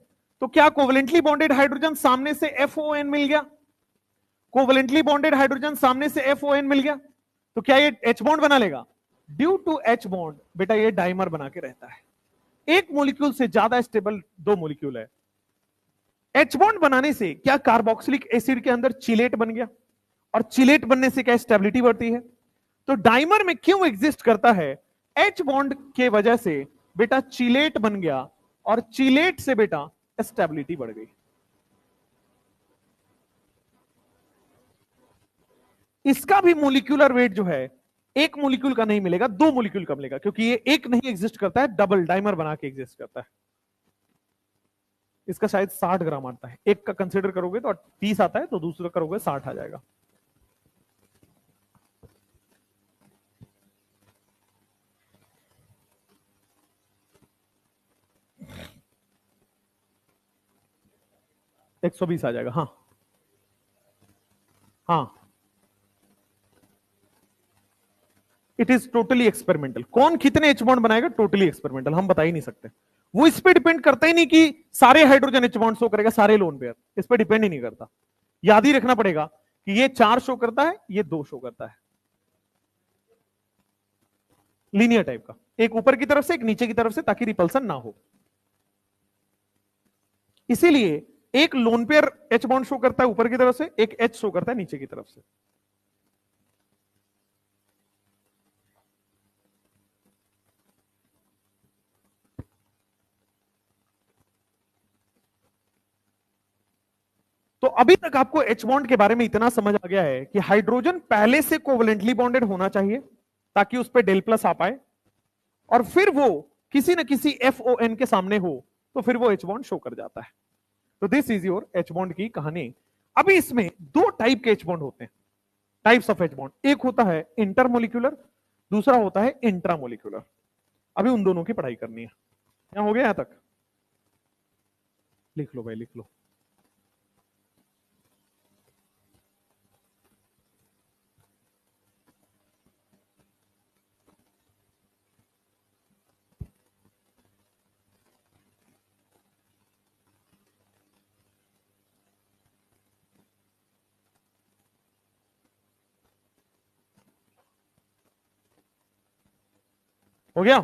तो क्या कोवलेंटली बॉन्डेड हाइड्रोजन सामने से FON मिल गया? कोवलेंटली बॉन्डेड हाइड्रोजन सामने से FON मिल गया, तो क्या ये H बॉन्ड बना लेगा? ड्यू टू H बॉन्ड बेटा ये डाइमर बना के रहता है। एक मॉलिक्यूल से ज्यादा स्टेबल 2 मॉलिक्यूल है। H बॉन्ड बनाने से क्या कार्बोक्सिलिक एसिड के अंदर चिलेट बन गया, और चिलेट बनने से क्या स्टेबिलिटी बढ़ती है? तो डाइमर में क्यों एग्जिस्ट करता है? H बॉन्ड के वजह से बेटा चिलेट बन गया और चिलेट से बेटा स्टेबिलिटी बढ़ गई। इसका भी मोलिक्यूलर वेट जो है एक मॉलिक्यूल का नहीं मिलेगा, 2 मॉलिक्यूल का मिलेगा, क्योंकि ये एक नहीं एग्जिस्ट करता है, डबल डाइमर बना के एग्जिस्ट करता है। इसका शायद 60 ग्राम आता है, एक का कंसीडर करोगे तो 30 आता है, तो दूसरा करोगे 60 आ जाएगा। एक 120 आ जाएगा। हाँ हाँ, इट इज टोटली एक्सपेरिमेंटल। कौन कितने एच बॉन्ड बनाएगा टोटली एक्सपेरिमेंटल, हम बता ही नहीं सकते। वो इस पे डिपेंड करता ही नहीं कि सारे हाइड्रोजन एच बॉन्ड शो करेगा, सारे लोन पेयर, इस पे डिपेंड ही नहीं करता। याद ही रखना पड़ेगा कि ये 4 शो करता है, ये 2 शो करता है, लीनियर टाइप का, एक ऊपर की तरफ से एक नीचे की तरफ से, ताकि रिपल्सन ना हो। इसीलिए एक lone pair H bond show करता है ऊपर की तरफ से, एक एच शो करता है नीचे की तरफ से। तो अभी तक आपको एच बॉन्ड के बारे में इतना समझ आ गया है कि हाइड्रोजन पहले से कोवलेंटली बॉन्डेड होना चाहिए ताकि उस पर डेल प्लस आ पाए, और फिर वो किसी न किसी FON के सामने हो तो फिर वो एच बॉन्ड शो कर जाता है। तो this is your H bond की कहानी। अभी इसमें दो टाइप के एच बॉन्ड होते हैं, टाइप्स ऑफ एच बॉन्ड। एक होता है इंटरमोलिक्यूलर, दूसरा होता है इंट्रामोलिक्यूलर। अभी उन दोनों की पढ़ाई करनी है। यहां हो गया यहां तक? लिख लो भाई, लिख लो। हो गया?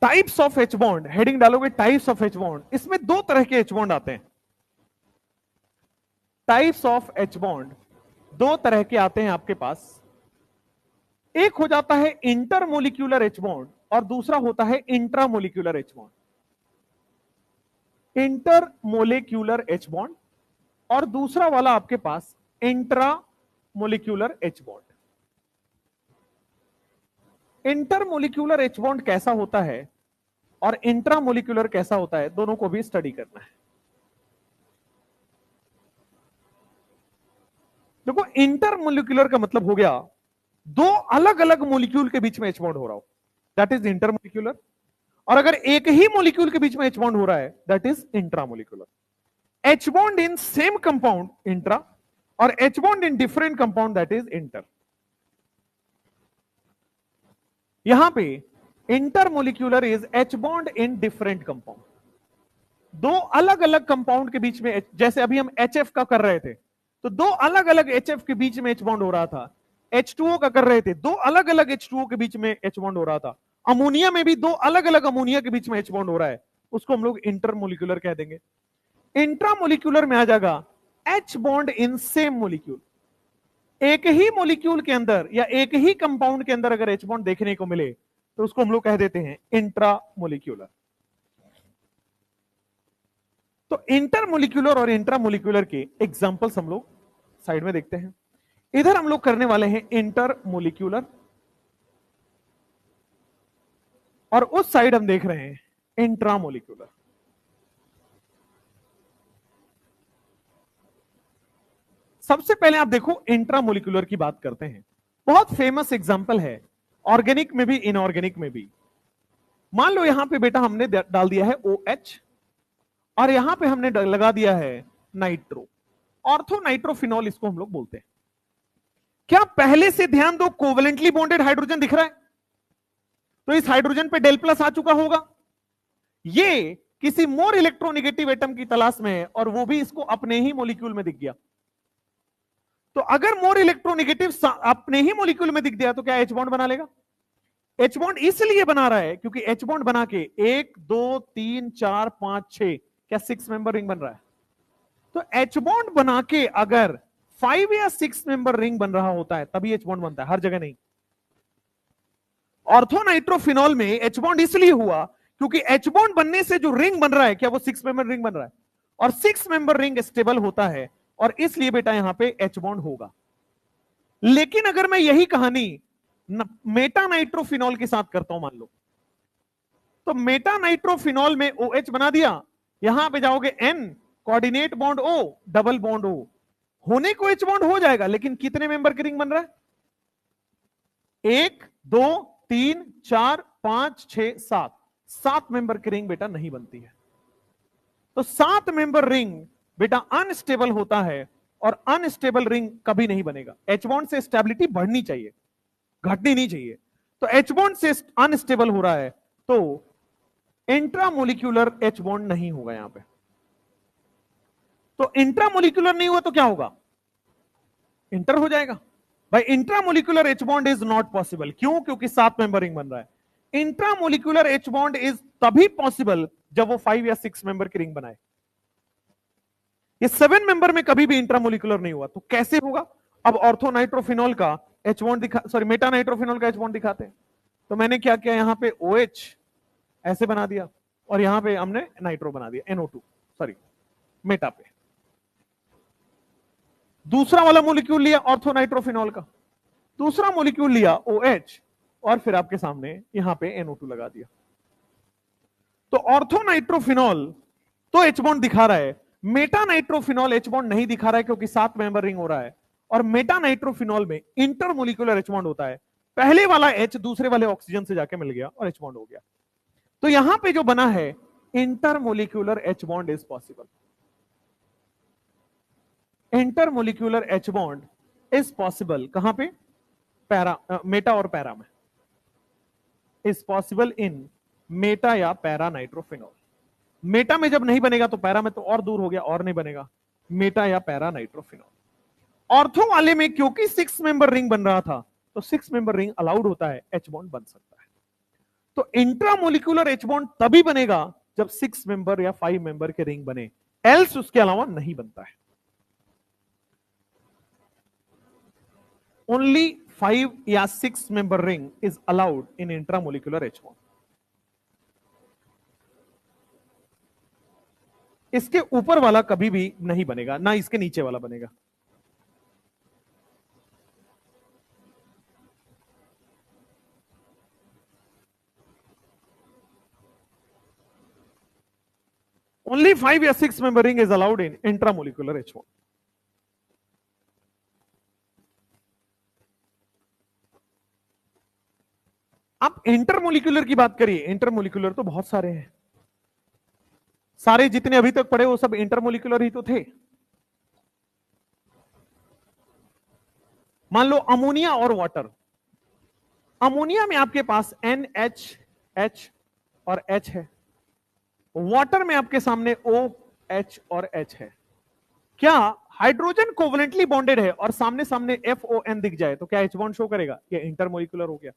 Types of H bond, heading डालोगे टाइप्स ऑफ एच बॉन्ड। इसमें दो तरह के एच बॉन्ड आते हैं। टाइप्स ऑफ एच बॉन्ड दो तरह के आते हैं आपके पास। एक हो जाता है इंटरमोलिक्यूलर एच बॉन्ड और दूसरा होता है intramolecular H bond. Intermolecular H bond और दूसरा वाला आपके पास intramolecular H bond. Intermolecular H bond कैसा होता है और इंट्रामोलिक्यूलर कैसा होता है, दोनों को भी स्टडी करना है। देखो, इंटरमोलिक्यूलर का मतलब हो गया दो अलग अलग मोलिक्यूल के बीच में एच बॉन्ड हो रहा हो, दैट इज इंटरमोलिक्यूलर। और अगर एक ही मोलिक्यूल के बीच में एच बॉन्ड हो रहा है, that is intramolecular. H bond in same compound intra, और H bond in different compound that is inter. यहां पे intermolecular is H bond in different compound. दो अलग अलग कंपाउंड के बीच में, जैसे अभी हम HF का कर रहे थे, तो दो अलग अलग HF के बीच में एच बॉन्ड हो रहा था। H2O का कर रहे थे, दो अलग अलग H2O के बीच में एच बॉन्ड हो रहा था। अमोनिया में भी दो अलग अलग अमोनिया के बीच में एच बॉन्ड हो रहा है, उसको हम लोग इंटरमोलिक्यूलर कह देंगे। इंट्रामोलिक्यूलर में आ जाएगा H bond in same molecule. एक ही मोलिक्यूल के अंदर या एक ही कंपाउंड के अंदर अगर एच बॉन्ड देखने को मिले तो उसको हम लोग कह देते हैं इंट्रामोलिक्यूलर। तो इंटरमोलिक्यूलर और इंट्रामोलिक्यूलर के एग्जांपल्स हम लोग साइड में देखते हैं। इधर हम लोग करने वाले हैं इंटरमोलिक्यूलर, और उस साइड हम देख रहे हैं इंट्रामोलिक्यूलर। सबसे पहले आप देखो इंट्रामोलिक्यूलर की बात करते हैं। बहुत फेमस एग्जांपल है, ऑर्गेनिक में भी इनऑर्गेनिक में भी। मान लो यहां पे बेटा हमने डाल दिया है OH और यहां पे हमने लगा दिया है नाइट्रो, ऑर्थो नाइट्रोफिनॉल इसको हम लोग बोलते हैं। क्या पहले से ध्यान दो कोवलेंटली बॉन्डेड हाइड्रोजन दिख रहा है? तो इस हाइड्रोजन पे डेल प्लस आ चुका होगा। ये किसी मोर इलेक्ट्रोनेगेटिव एटम की तलाश में है और वो भी इसको अपने ही मॉलिक्यूल में दिख गया। तो अगर मोर इलेक्ट्रोनेगेटिव अपने ही मॉलिक्यूल में दिख गया तो क्या एच बॉन्ड बना लेगा? एच बॉन्ड इसलिए बना रहा है क्योंकि एच बॉन्ड बना के 1 2 3 4 5 6 क्या 6 मेंबर रिंग बन रहा है। तो एच बॉन्ड बना के अगर 5 या 6 मेंबर रिंग बन रहा होता है तभी एच बॉन्ड बनता है, हर जगह नहीं। ऑर्थोनाइट्रोफिनॉल में एच बॉन्ड इसलिए हुआ क्योंकि एच बॉन्ड बनने से जो रिंग बन रहा है क्या वो 6 मेंबर रिंग बन रहा है, और 6 मेंबर रिंग स्टेबल होता है और इसलिए बेटा यहां पे एच बॉन्ड होगा। लेकिन अगर मैं यही कहानी मेटा नाइट्रोफिनॉल के साथ करता हूं मान लो, तो मेटा नाइट्रोफिनॉल में OH बना दिया, यहां पे जाओगे N, coordinate bond O, double bond O, होने को एच बॉन्ड हो जाएगा, लेकिन कितने मेंबर की रिंग बन रहा है? 1 2 3 4 5 6 7, 7 मेंबर की रिंग बेटा नहीं बनती है। तो 7 मेंबर रिंग बेटा अनस्टेबल होता है और अनस्टेबल रिंग कभी नहीं बनेगा। एच बॉन्ड से स्टेबिलिटी बढ़नी चाहिए, घटनी नहीं चाहिए। तो एच बॉन्ड से अनस्टेबल हो रहा है तो इंट्रामोलिक्यूलर एच बॉन्ड नहीं होगा यहां पे। तो इंट्रामोलिक्यूलर नहीं हुआ तो क्या होगा? इंटर हो जाएगा भाई। Intramolecular H bond is not possible, क्यों? क्योंकि 7 मेंबर रिंग बन रहा है। इंट्रामोलिक्यूलर एच बॉन्ड इज तभी पॉसिबल जब वो 5 या 6 मेंबर की रिंग बनाए। ये 7 मेंबर में कभी भी इंट्रामोलिकुलर नहीं हुआ, तो कैसे होगा? अब ऑर्थो नाइट्रोफिनॉल का एच बॉन्ड दिखा, सॉरी मेटा नाइट्रोफिनॉल का एच बॉन्ड दिखाते हैं। तो मैंने क्या किया, यहां पे OH ऐसे बना दिया और यहां पे हमने नाइट्रो बना दिया, NO2 सॉरी मेटा पे। दूसरा वाला मोलिक्यूल लिया ऑर्थो नाइट्रोफिनॉल का, दूसरा मोलिक्यूल लिया OH और फिर आपके सामने यहां पे NO2 लगा दिया। तो ऑर्थो नाइट्रोफिनॉल तो एच बॉन्ड दिखा रहा है, मेटा नाइट्रोफिनॉल एच बॉन्ड नहीं दिखा रहा है क्योंकि 7 मेंबर रिंग हो रहा है, और मेटा नाइट्रोफिनॉल में इंटरमोलिकुलर एच बॉन्ड होता है। पहले वाला H दूसरे वाले ऑक्सीजन से जाके मिल गया और एच बॉन्ड हो गया। तो यहां पे जो बना है intermolecular H bond is possible. Intermolecular H bond is possible कहां पे? मेटा और पैरा में। इज पॉसिबल इन मेटा या पैरा नाइट्रोफिनॉल। मेटा में जब नहीं बनेगा तो पैरा में तो और दूर हो गया, और नहीं बनेगा, मेटा या पैरा नाइट्रोफिनॉल। ऑर्थो वाले में क्योंकि 6 मेंबर रिंग बन रहा था, तो 6 मेंबर रिंग अलाउड होता है, एच बॉन्ड बन सकता है। तो इंट्रामोलिकुलर एच बॉन्ड तभी बनेगा जब 6 मेंबर या 5 मेंबर के रिंग बने, एल्स उसके अलावा नहीं बनता है। ओनली 5 या 6 member ring is allowed in intramolecular H bond. इसके ऊपर वाला कभी भी नहीं बनेगा, ना इसके नीचे वाला बनेगा। Only 5 या 6 member ring is allowed in intramolecular H1. आप इंटरमोलिकुलर की बात करिए, इंटरमोलिकुलर तो बहुत सारे हैं, सारे जितने अभी तक पढ़े वो सब इंटरमोलिकुलर ही तो थे। मान लो अमोनिया और वाटर, अमोनिया में आपके पास NH और H है, वाटर में आपके सामने OH और H है। क्या हाइड्रोजन कोवलेंटली बॉन्डेड है और सामने सामने FON दिख जाए तो क्या H बॉन्ड शो करेगा? ये इंटरमोलिकुलर हो गया।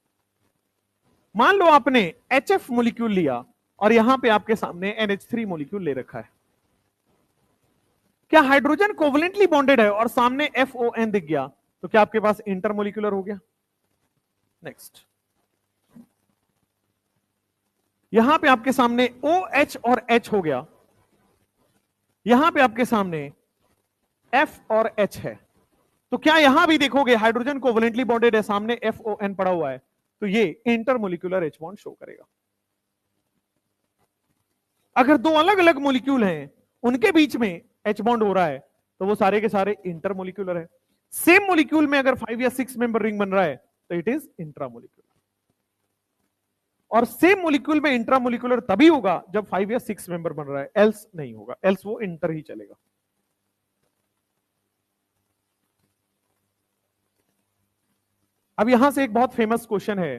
मान लो आपने HF मोलिक्यूल लिया और यहां पे आपके सामने NH3 मोलिक्यूल ले रखा है, क्या हाइड्रोजन कोवलेंटली बॉन्डेड है और सामने FON दिख गया तो क्या आपके पास इंटरमोलिकुलर हो गया? नेक्स्ट, यहां पे आपके सामने OH और H हो गया, यहां पे आपके सामने F और H है, तो क्या यहां भी देखोगे हाइड्रोजन कोवलेंटली बॉन्डेड है, सामने FON पड़ा हुआ है, तो ये इंटरमोलिकुलर H बॉन्ड शो करेगा। अगर दो अलग अलग मोलिक्यूल हैं, उनके बीच में H बॉन्ड हो रहा है, तो वो सारे के सारे इंटरमोलिकुलर है। सेम मोलिक्यूल में अगर 5 या 6 मेंबर रिंग बन रहा है तो इट इज इंट्रामोलिकुलर। और सेम मोलिक्यूल में इंट्रामोलिकुलर तभी होगा जब 5 या 6 मेंबर बन रहा है, एल्स नहीं होगा, एल्स वो इंटर ही चलेगा। अब यहां से एक बहुत फेमस क्वेश्चन है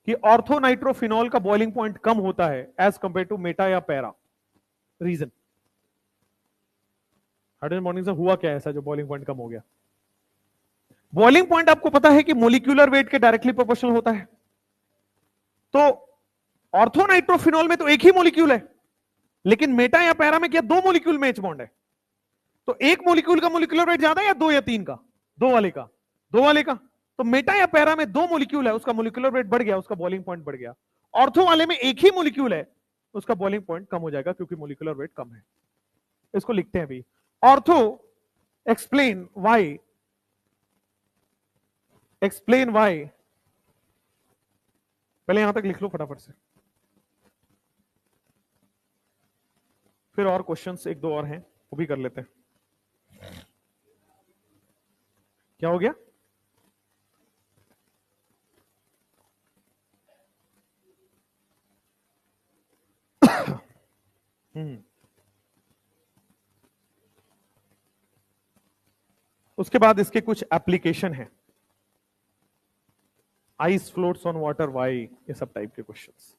कि ऑर्थोनाइट्रोफिनॉल का बॉइलिंग पॉइंट कम होता है एज कंपेयर टू मेटा या पैरा, रीजन? हाइड्रोजन बॉन्डिंग से हुआ क्या ऐसा जो बॉइलिंग पॉइंट कम हो गया? बॉइलिंग पॉइंट आपको पता है कि मोलिक्यूलर वेट के डायरेक्टली प्रोपोर्शनल होता है। तो ऑर्थोनाइट्रोफिनॉल में तो एक ही मोलिक्यूल है, लेकिन मेटा या पैरा में क्या दो मोलिक्यूल में एच बॉन्ड है, तो एक मोलिक्यूल का मोलिक्यूलर वेट ज्यादा है या दो या तीन का? दो वाले का, दो वाले का। तो मेटा या पैरा में दो मोलिक्यूल है, उसका मोलिक्यूलर वेट बढ़ गया, उसका बॉइलिंग पॉइंट बढ़ गया। ऑर्थो वाले में एक ही मोलिक्यूल है, उसका बॉइलिंग पॉइंट कम हो जाएगा क्योंकि मोलिक्यूलर वेट कम है। इसको लिखते हैं अभी, ortho explain why, explain why, पहले यहां तक लिख लो फटाफट से, फिर और क्वेश्चंस एक दो और हैं वो भी कर लेते हैं। क्या हो गया? उसके बाद इसके कुछ एप्लीकेशन है, ice floats on water why, ये सब टाइप के क्वेश्चंस।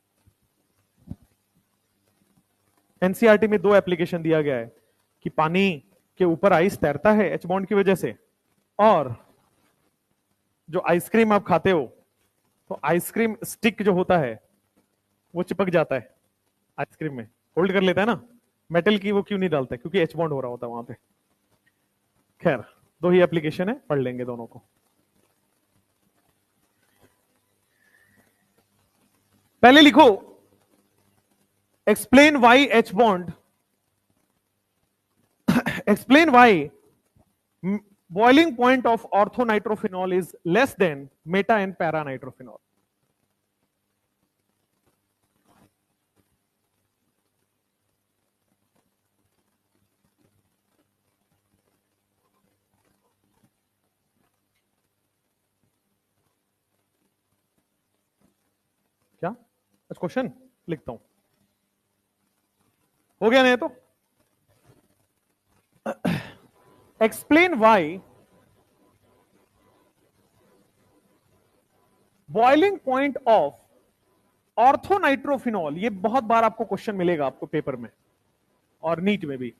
एनसीईआरटी में दो एप्लीकेशन दिया गया है कि पानी के ऊपर आइस तैरता है एच बॉन्ड की वजह से, और जो आइसक्रीम आप खाते हो तो आइसक्रीम स्टिक जो होता है वो चिपक जाता है, आइसक्रीम में होल्ड कर लेता है ना, मेटल की वो क्यों नहीं डालता? क्योंकि एच बॉन्ड हो रहा होता है वहां पे। खैर दो ही एप्लीकेशन है, पढ़ लेंगे दोनों को। पहले लिखो explain why H bond, explain why boiling point of orthonitrophenol is less than Meta and para nitrophenol. क्या क्वेश्चन लिखता हूं, हो गया नहीं तो explain why boiling point of orthonitrophenol, ये बहुत बार आपको क्वेश्चन मिलेगा आपको पेपर में और नीट में भी।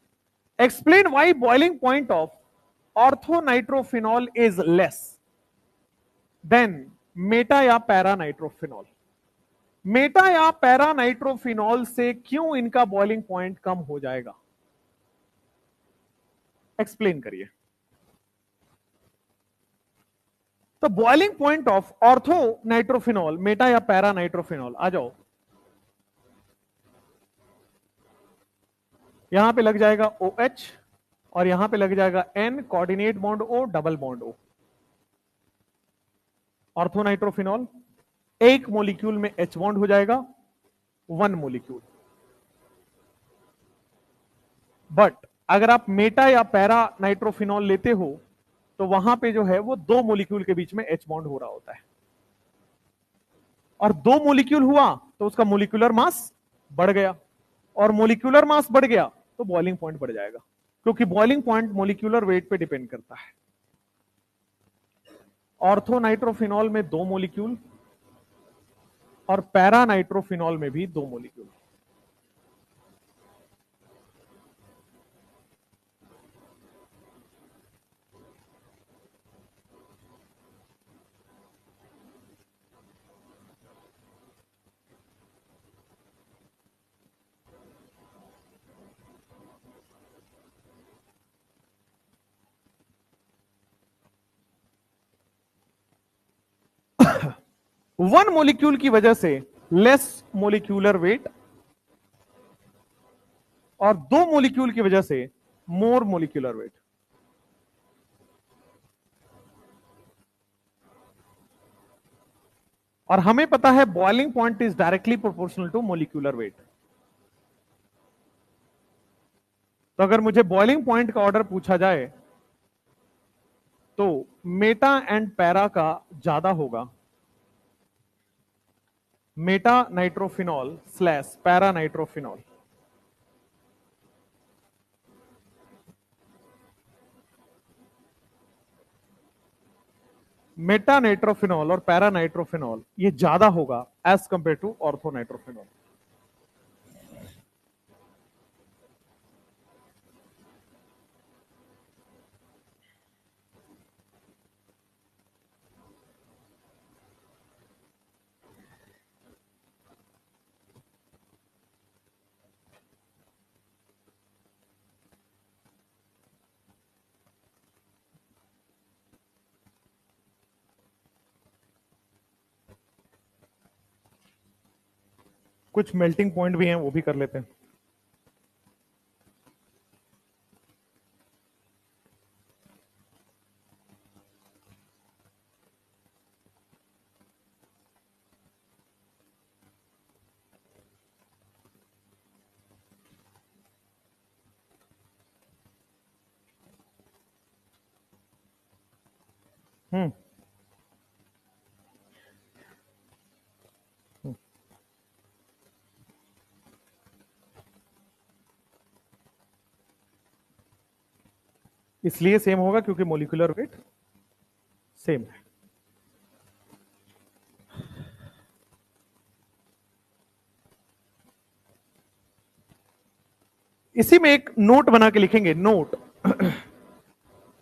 Explain why boiling point of orthonitrophenol is less than Meta या पैरा नाइट्रोफिनॉल। मेटा या पैरा नाइट्रोफिनॉल से क्यों इनका बॉइलिंग पॉइंट कम हो जाएगा, एक्सप्लेन करिए। तो boiling point of ortho nitrophenol, Meta या पैरा नाइट्रोफिनॉल, आ जाओ यहां पे लग जाएगा OH और यहां पे लग जाएगा N, coordinate bond O, double bond O। Ortho nitrophenol एक मोलिक्यूल में H बॉन्ड हो जाएगा, वन मोलिक्यूल। बट अगर आप मेटा या पैरा नाइट्रोफिनॉल लेते हो तो वहां पे जो है वो दो मोलिक्यूल के बीच में H बॉन्ड हो रहा होता है, और दो मोलिक्यूल हुआ तो उसका मोलिकुलर मास बढ़ गया, और मोलिकुलर मास बढ़ गया तो बॉइलिंग पॉइंट बढ़ जाएगा, क्योंकि बॉइलिंग पॉइंट मोलिकुलर वेट पे डिपेंड करता है। ऑर्थो नाइट्रोफिनॉल में दो मोलिक्यूल और पैरा नाइट्रोफिनॉल में भी दो मोलिक्यूल। वन मोलिक्यूल की वजह से लेस मोलिक्यूलर वेट, और दो मोलिक्यूल की वजह से मोर मोलिक्यूलर वेट। और हमें पता है boiling point is directly proportional to molecular weight. तो अगर मुझे बॉइलिंग पॉइंट का ऑर्डर पूछा जाए तो मेटा एंड पैरा का ज्यादा होगा, meta nitrophenol slash para nitrophenol. Meta nitrophenol और पैरा नाइट्रोफिनॉल ये ज्यादा होगा as compare to ortho nitrophenol. कुछ मेल्टिंग पॉइंट भी हैं, वो भी कर लेते हैं। हम्म इसलिए सेम होगा क्योंकि मोलिकुलर वेट सेम है। इसी में एक नोट बना के लिखेंगे, note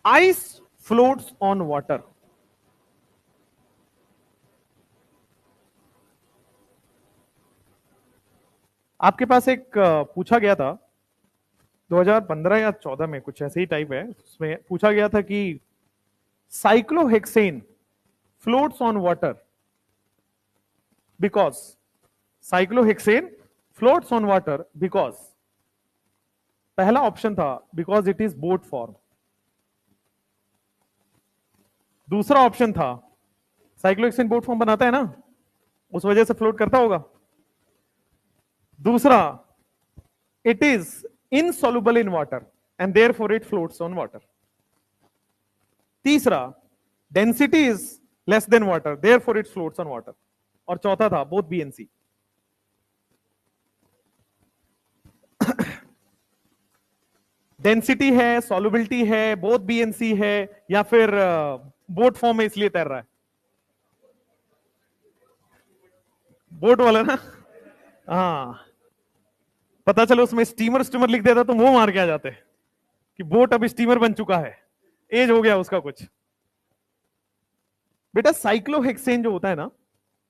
ice floats on water. आपके पास एक पूछा गया था 2015 या 14 में कुछ ऐसे ही टाइप है, उसमें पूछा गया था कि cyclohexane floats on water because, cyclohexane floats on water because, पहला ऑप्शन था because it is boat form, दूसरा ऑप्शन था साइक्लोहेक्सेन बोट फॉर्म बनाता है ना, उस वजह से फ्लोट करता होगा, दूसरा it is insoluble in water and therefore it floats on water, तीसरा density is less than water therefore it floats on water, और चौथा था both B and C। Density है, सॉल्युबिलिटी है, बोथ बी एंड सी है, या फिर बोट फॉर्म में इसलिए तैर रहा है, बोट वाला ना, हाँ, पता चलो उसमें स्टीमर स्टीमर लिख देता तो वो मार के आ जाते कि बोट अब स्टीमर बन चुका है, एज हो गया उसका कुछ। बेटा साइक्लोहेक्सेन जो होता है ना,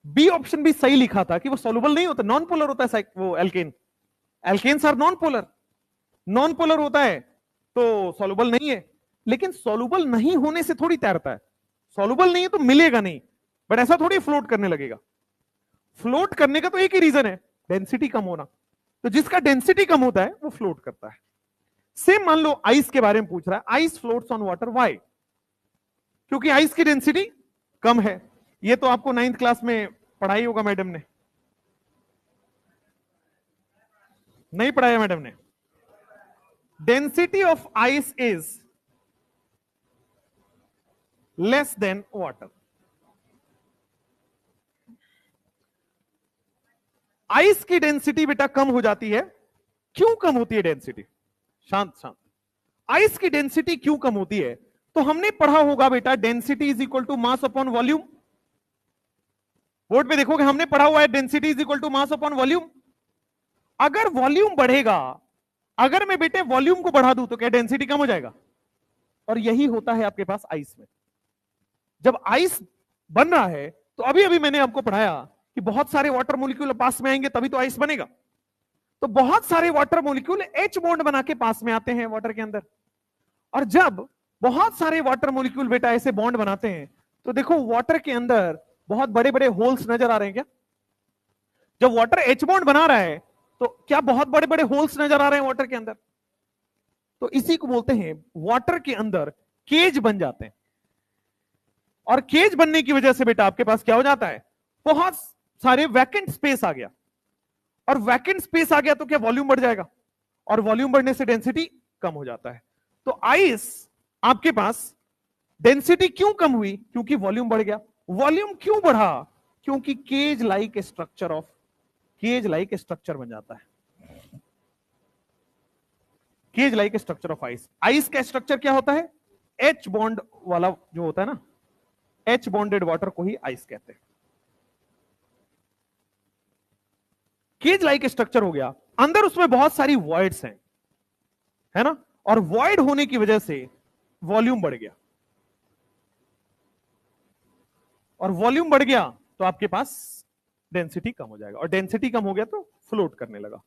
बी ऑप्शन भी सही लिखा था कि वो सॉल्युबल नहीं होता, नॉन पोलर होता है वो alkane, alkanes are non polar, non polar होता है तो सॉल्युबल नहीं है, लेकिन सॉल्युबल नहीं होने से थोड़ी तैरता है, सॉल्युबल नहीं है तो मिलेगा नहीं, बट ऐसा थोड़ी फ्लोट करने लगेगा। फ्लोट करने का तो एक ही रीजन है, डेंसिटी कम होना, तो जिसका डेंसिटी कम होता है वो फ्लोट करता है। सेम मान लो आइस के बारे में पूछ रहा है, ice floats on water, why? क्योंकि आइस की डेंसिटी कम है, ये तो आपको 9th क्लास में पढ़ाई होगा मैडम ने, नहीं पढ़ाया मैडम ने? Density of ice is less than water. Ice की डेंसिटी बेटा कम हो जाती है, क्यों कम होती है डेंसिटी? शांत शांत, आइस की डेंसिटी क्यों कम होती है? तो हमने पढ़ा होगा बेटा, density is equal to mass upon volume, board पे देखोगे हमने पढ़ा हुआ है density is equal to mass upon volume. अगर वॉल्यूम बढ़ेगा, अगर मैं बेटे वॉल्यूम को बढ़ा दूं तो क्या डेंसिटी कम हो जाएगा? और यही होता है आपके पास आइस में। जब आइस बन रहा है तो अभी अभी मैंने आपको पढ़ाया कि बहुत सारे वाटर मॉलिक्यूल पास में आएंगे तभी तो आइस बनेगा, तो बहुत सारे वाटर मॉलिक्यूल एच बॉन्ड बना के पास में आते हैं वाटर के अंदर, और जब बहुत सारे वाटर मॉलिक्यूल बेटा ऐसे बॉन्ड बनाते हैं तो देखो वाटर के अंदर बहुत बड़े बड़े होल्स नजर आ रहे हैं क्या? जब वाटर एच बॉन्ड बना रहा है तो क्या बहुत बड़े बड़े होल्स नजर आ रहे हैं वाटर के अंदर? तो इसी को बोलते हैं वाटर के अंदर केज बन जाते हैं, और केज बनने की वजह से बेटा आपके पास क्या हो जाता है, बहुत सारे वैकेंट स्पेस आ गया, और वैकेंट स्पेस आ गया तो क्या वॉल्यूम बढ़ जाएगा, और वॉल्यूम बढ़ने से डेंसिटी कम हो जाता है। तो आइस आपके पास डेंसिटी क्यों कम हुई? क्योंकि वॉल्यूम बढ़ गया। वॉल्यूम क्यों बढ़ा? क्योंकि cage like structure of, cage like structure बन जाता है, cage like structure of ice. Ice का स्ट्रक्चर क्या होता है? एच बॉन्ड वाला जो होता है ना, एच बॉन्डेड वाटर को ही आइस कहते हैं। केज लाइक स्ट्रक्चर हो गया, अंदर उसमें बहुत सारी वॉइड्स हैं, है ना, और वॉइड होने की वजह से वॉल्यूम बढ़ गया, और वॉल्यूम बढ़ गया तो आपके पास डेंसिटी कम हो जाएगा, और डेंसिटी कम हो गया तो फ्लोट करने लगा।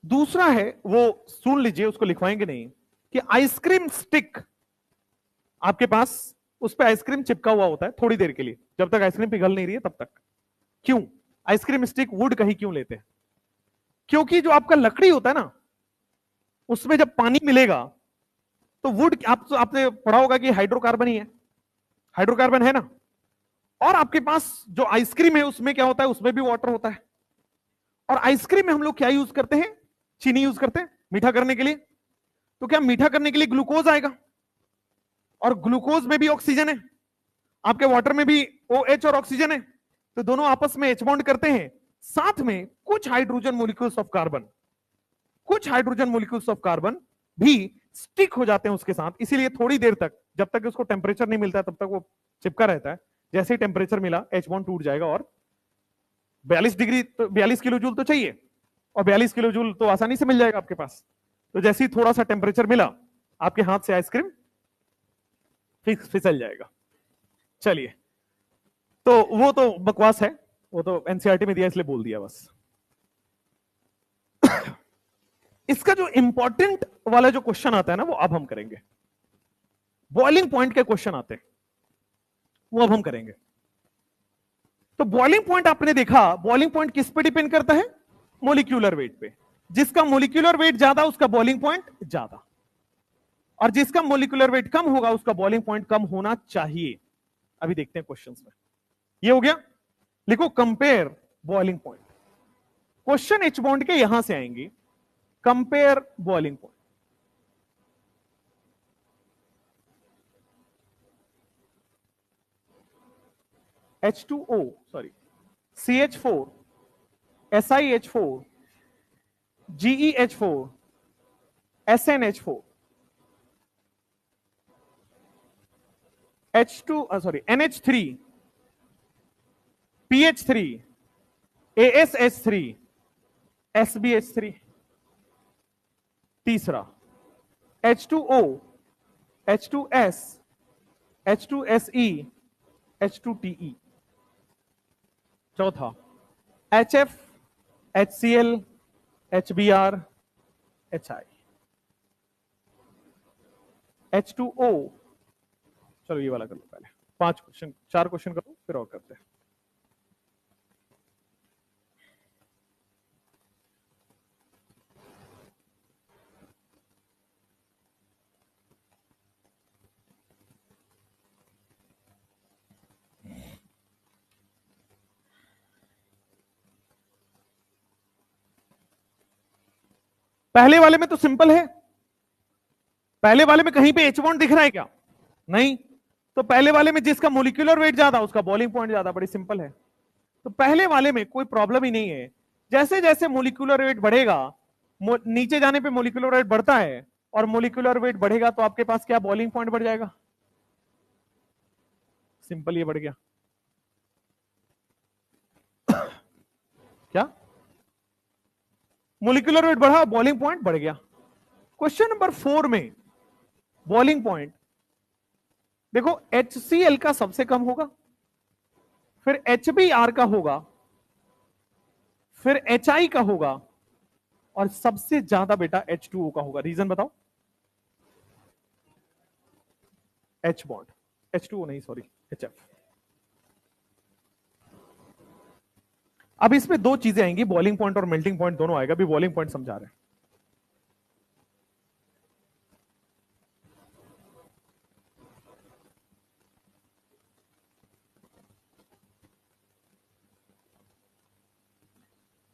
दूसरा है वो सुन लीजिए, उसको लिखवाएंगे नहीं, कि आइसक्रीम स्टिक आपके पास, उस पर आइसक्रीम चिपका हुआ होता है थोड़ी देर के लिए, जब तक आइसक्रीम पिघल नहीं रही है तब तक। क्यों आइसक्रीम स्टिक वुड का ही क्यों लेते हैं? क्योंकि जो आपका लकड़ी होता है ना, उसमें जब पानी मिलेगा तो वुड, आपने पढ़ा होगा कि हाइड्रोकार्बन ही है, हाइड्रोकार्बन है ना, और आपके पास जो आइसक्रीम है उसमें क्या होता है, उसमें भी वाटर होता है, और आइसक्रीम में हम लोग क्या यूज करते हैं? चीनी यूज करते हैं मीठा करने के लिए, तो क्या मीठा करने के लिए ग्लूकोज आएगा, और ग्लूकोज में भी ऑक्सीजन है, आपके वाटर में भी OH और ऑक्सीजन है, तो दोनों आपस में एच बॉन्ड करते हैं, साथ में कुछ हाइड्रोजन मॉलिक्यूल्स ऑफ कार्बन, कुछ हाइड्रोजन मॉलिक्यूल्स ऑफ कार्बन भी स्टिक हो जाते हैं उसके साथ, इसीलिए थोड़ी देर तक, जब तक उसको टेम्परेचर नहीं मिलता तब तक वो चिपका रहता है, जैसे ही टेम्परेचर मिला एच बॉन्ड टूट जाएगा, और 42 डिग्री तो 42 किलो जूल तो चाहिए, और 42 किलो जूल तो आसानी से मिल जाएगा आपके पास, तो जैसे ही थोड़ा सा टेम्परेचर मिला आपके हाथ से आइसक्रीम फिसल जाएगा। चलिए, तो वो तो बकवास है, वो तो एनसीईआरटी में दिया इसलिए बोल दिया बस। इसका जो इंपॉर्टेंट वाला जो क्वेश्चन आता है ना, वो अब हम करेंगे। बॉइलिंग पॉइंट के क्वेश्चन आते हैं, वो अब हम करेंगे। तो बॉइलिंग पॉइंट आपने देखा, बॉइलिंग पॉइंट किस पे डिपेंड करता है? मोलिक्यूलर वेट पे। जिसका मोलिक्यूलर वेट ज्यादा उसका बॉइलिंग पॉइंट ज्यादा, और जिसका मोलिकुलर वेट कम होगा उसका बॉइलिंग पॉइंट कम होना चाहिए। अभी देखते हैं क्वेश्चंस में। ये हो गया। लिखो compare boiling point. Question H bond के यहां से आएंगे, compare boiling point. H2O, sorry, CH4, SiH4, GeH4, SnH4, NH3, PH3, ASH3, SbH3। तीसरा H2O, H2S, H2SE, H2TE। चौथा HF, HCl, HBr, HI, H2O। चलो ये वाला कर लो पहले, 5 क्वेश्चन, 4 क्वेश्चन करो फिर और करते हैं। पहले वाले में तो सिंपल है, पहले वाले में कहीं पे एच बॉन्ड दिख रहा है क्या? नहीं। तो पहले वाले में जिसका मोलिकुलर वेट ज्यादा उसका बॉइलिंग पॉइंट ज्यादा, बड़ी सिंपल है। तो पहले वाले में कोई प्रॉब्लम ही नहीं है। जैसे जैसे मोलिकुलर वेट बढ़ेगा, नीचे जाने पे मोलिकुलर वेट बढ़ता है, और मोलिकुलर वेट बढ़ेगा तो आपके पास क्या बॉइलिंग पॉइंट बढ़ जाएगा? सिंपल, ये बढ़ गया। क्या? मोलिकुलर वेट बढ़ा, बॉइलिंग पॉइंट बढ़ गया। क्वेश्चन नंबर 4 में बॉइलिंग पॉइंट देखो, HCl का सबसे कम होगा, फिर HBr का होगा, फिर HI का होगा, और सबसे ज्यादा बेटा H2O का होगा। रीजन बताओ? H बॉन्ड, H2O नहीं, सॉरी, HF। अब इसमें 2 चीजें आएंगी, बॉइलिंग पॉइंट और मेल्टिंग पॉइंट दोनों आएगा। अभी बॉइलिंग पॉइंट समझा रहे हैं।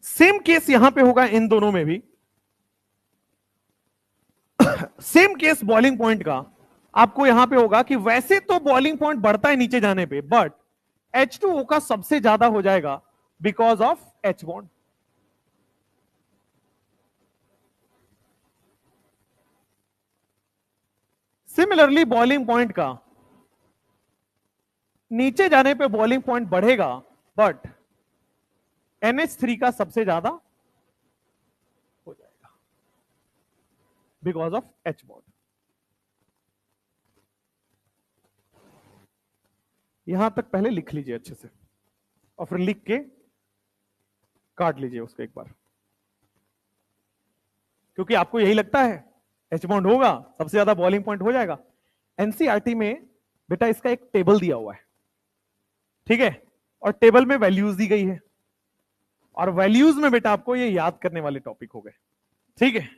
सेम केस यहां पे होगा, इन दोनों में भी सेम केस बॉइलिंग पॉइंट का आपको यहां पे होगा कि वैसे तो बॉइलिंग पॉइंट बढ़ता है नीचे जाने पे, बट H2O का सबसे ज्यादा हो जाएगा because of H bond. Similarly boiling point का नीचे जाने पे बॉइलिंग पॉइंट बढ़ेगा, बट NH3 का सबसे ज्यादा हो जाएगा बिकॉज ऑफ H बॉन्ड। यहां तक पहले लिख लीजिए अच्छे से, और फिर लिख के काट लीजिए उसको एक बार, क्योंकि आपको यही लगता है H बॉन्ड होगा सबसे ज्यादा बॉइलिंग पॉइंट हो जाएगा। एनसीईआरटी में बेटा इसका एक टेबल दिया हुआ है, ठीक है, और टेबल में वैल्यूज दी गई है, और वैल्यूज में बेटा आपको ये याद करने वाले टॉपिक हो गए, ठीक है।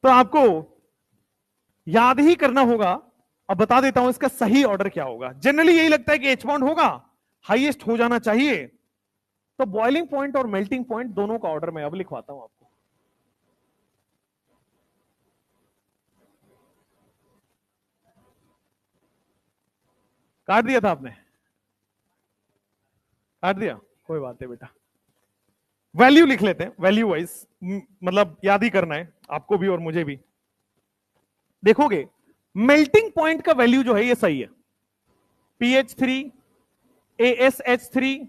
तो आपको याद ही करना होगा। अब बता देता हूं इसका सही ऑर्डर क्या होगा। जनरली यही लगता है कि H बॉन्ड होगा, हाईएस्ट हो जाना चाहिए। तो बॉइलिंग पॉइंट और मेल्टिंग पॉइंट दोनों का ऑर्डर मैं अब लिखवाता हूं आपको। काट दिया था आपने? काट दिया, कोई बात नहीं बेटा। वैल्यू लिख लेते हैं, वैल्यू वाइज, मतलब याद ही करना है आपको भी और मुझे भी। देखोगे मेल्टिंग पॉइंट का वैल्यू जो है ये सही है, PH3, ASH3,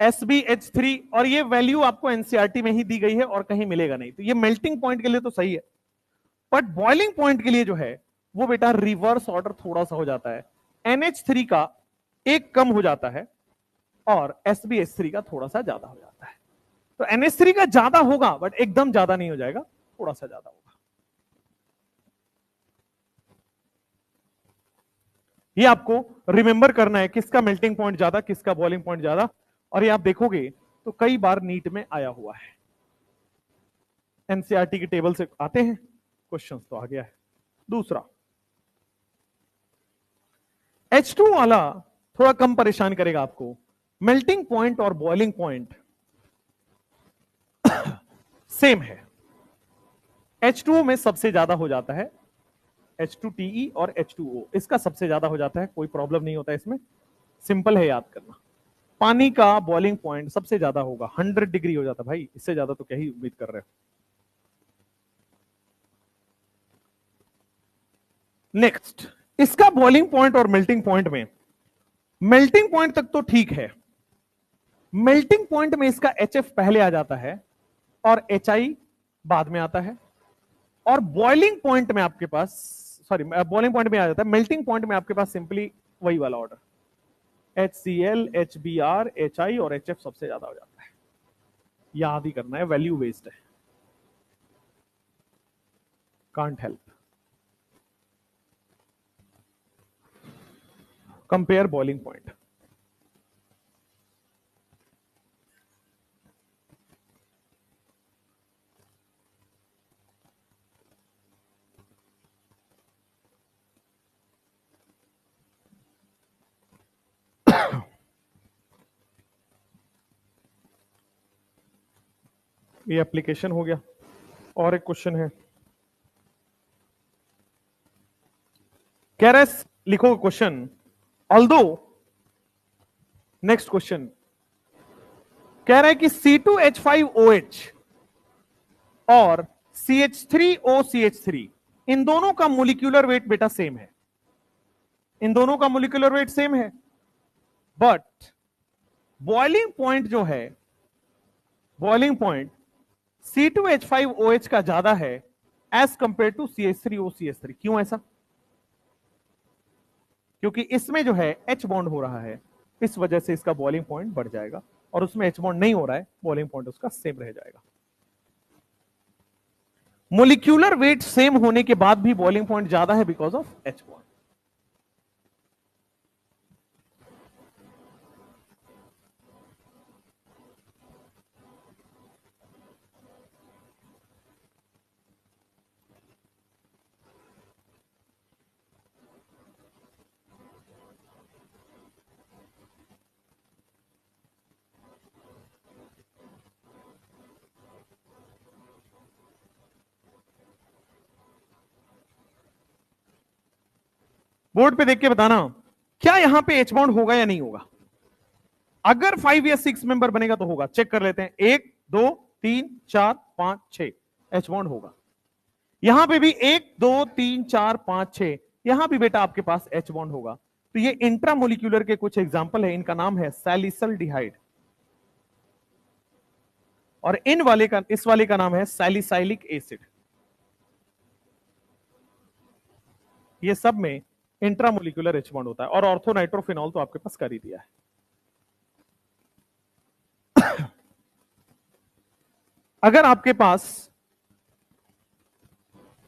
SbH3, और ये वैल्यू आपको एनसीईआरटी में ही दी गई है और कहीं मिलेगा नहीं। तो ये मेल्टिंग पॉइंट के लिए तो सही है, बट बॉइलिंग पॉइंट के लिए जो है वो बेटा रिवर्स ऑर्डर थोड़ा सा हो जाता है। NH3 का एक कम हो जाता है और SbH3 का थोड़ा सा ज्यादा हो जाता है। तो NH3 का ज्यादा होगा बट एकदम ज्यादा नहीं हो जाएगा, थोड़ा सा ज्यादा होगा। ये आपको रिमेंबर करना है किसका मेल्टिंग पॉइंट ज्यादा, किसका बॉइलिंग पॉइंट ज्यादा। और ये आप देखोगे तो कई बार नीट में आया हुआ है, एनसीईआरटी की टेबल से आते हैं क्वेश्चंस, तो आ गया है। दूसरा H2 वाला थोड़ा कम परेशान करेगा आपको। मेल्टिंग पॉइंट और बॉइलिंग पॉइंट सेम है, H2O में सबसे ज्यादा हो जाता है, H2TE और H2O इसका सबसे ज्यादा हो जाता है, कोई प्रॉब्लम नहीं होता इसमें, सिंपल है याद करना। पानी का बॉइलिंग पॉइंट सबसे ज्यादा होगा, 100 डिग्री हो जाता है भाई, इससे ज्यादा तो क्या ही उम्मीद कर रहे हो। नेक्स्ट, इसका बॉइलिंग पॉइंट और मेल्टिंग पॉइंट में, मेल्टिंग पॉइंट तक तो ठीक है, मेल्टिंग पॉइंट में इसका HF पहले आ जाता है और HI बाद में आता है, और बॉइलिंग पॉइंट में आपके पास, सॉरी बॉइलिंग पॉइंट में आ जाता है, मेल्टिंग पॉइंट में आपके पास सिंपली वही वाला ऑर्डर, HCl, HBr, HI और HF सबसे ज्यादा हो जाता है। याद ही करना है, वैल्यू बेस्ड है, can't help. Compare boiling point. ये एप्लीकेशन हो गया, और एक क्वेश्चन है, कह रहा है लिखो क्वेश्चन, ऑल्दो, नेक्स्ट क्वेश्चन कह रहा है कि C2H5OH और CH3OCH3 इन दोनों का मोलिक्यूलर वेट बेटा सेम है, इन दोनों का मोलिक्यूलर वेट सेम है, बट बॉइलिंग पॉइंट जो है, बॉइलिंग पॉइंट C2H5OH का ज्यादा है एज कंपेयर टू CH3OCH3। क्यों ऐसा? क्योंकि इसमें जो है H बॉन्ड हो रहा है, इस वजह से इसका बॉइलिंग पॉइंट बढ़ जाएगा, और उसमें H बॉन्ड नहीं हो रहा है, बॉइलिंग पॉइंट उसका सेम रह जाएगा। मोलिक्यूलर वेट सेम होने के बाद भी बॉइलिंग पॉइंट ज्यादा है because of H bond. Board पे देख के बताना क्या यहां पे H बॉन्ड होगा या नहीं होगा। अगर 5 या 6 मेंबर बनेगा तो होगा, चेक कर लेते हैं, 1 2 3 4 5 6 H बॉन्ड होगा। यहां पे भी 1 2 3 4 5 6, यहां भी बेटा आपके पास H बॉन्ड होगा। तो ये इंट्रामोलिक्यूलर के कुछ एग्जांपल है, इनका नाम है सैलिसल्डिहाइड, और इन वाले का, इस वाले का नाम है सैलिसाइलिक एसिड। ये सब में इंट्रामोलिकुलर H बॉन्ड होता है, और ऑर्थोनाइट्रोफिनॉल तो आपके पास कर ही दिया है। अगर आपके पास,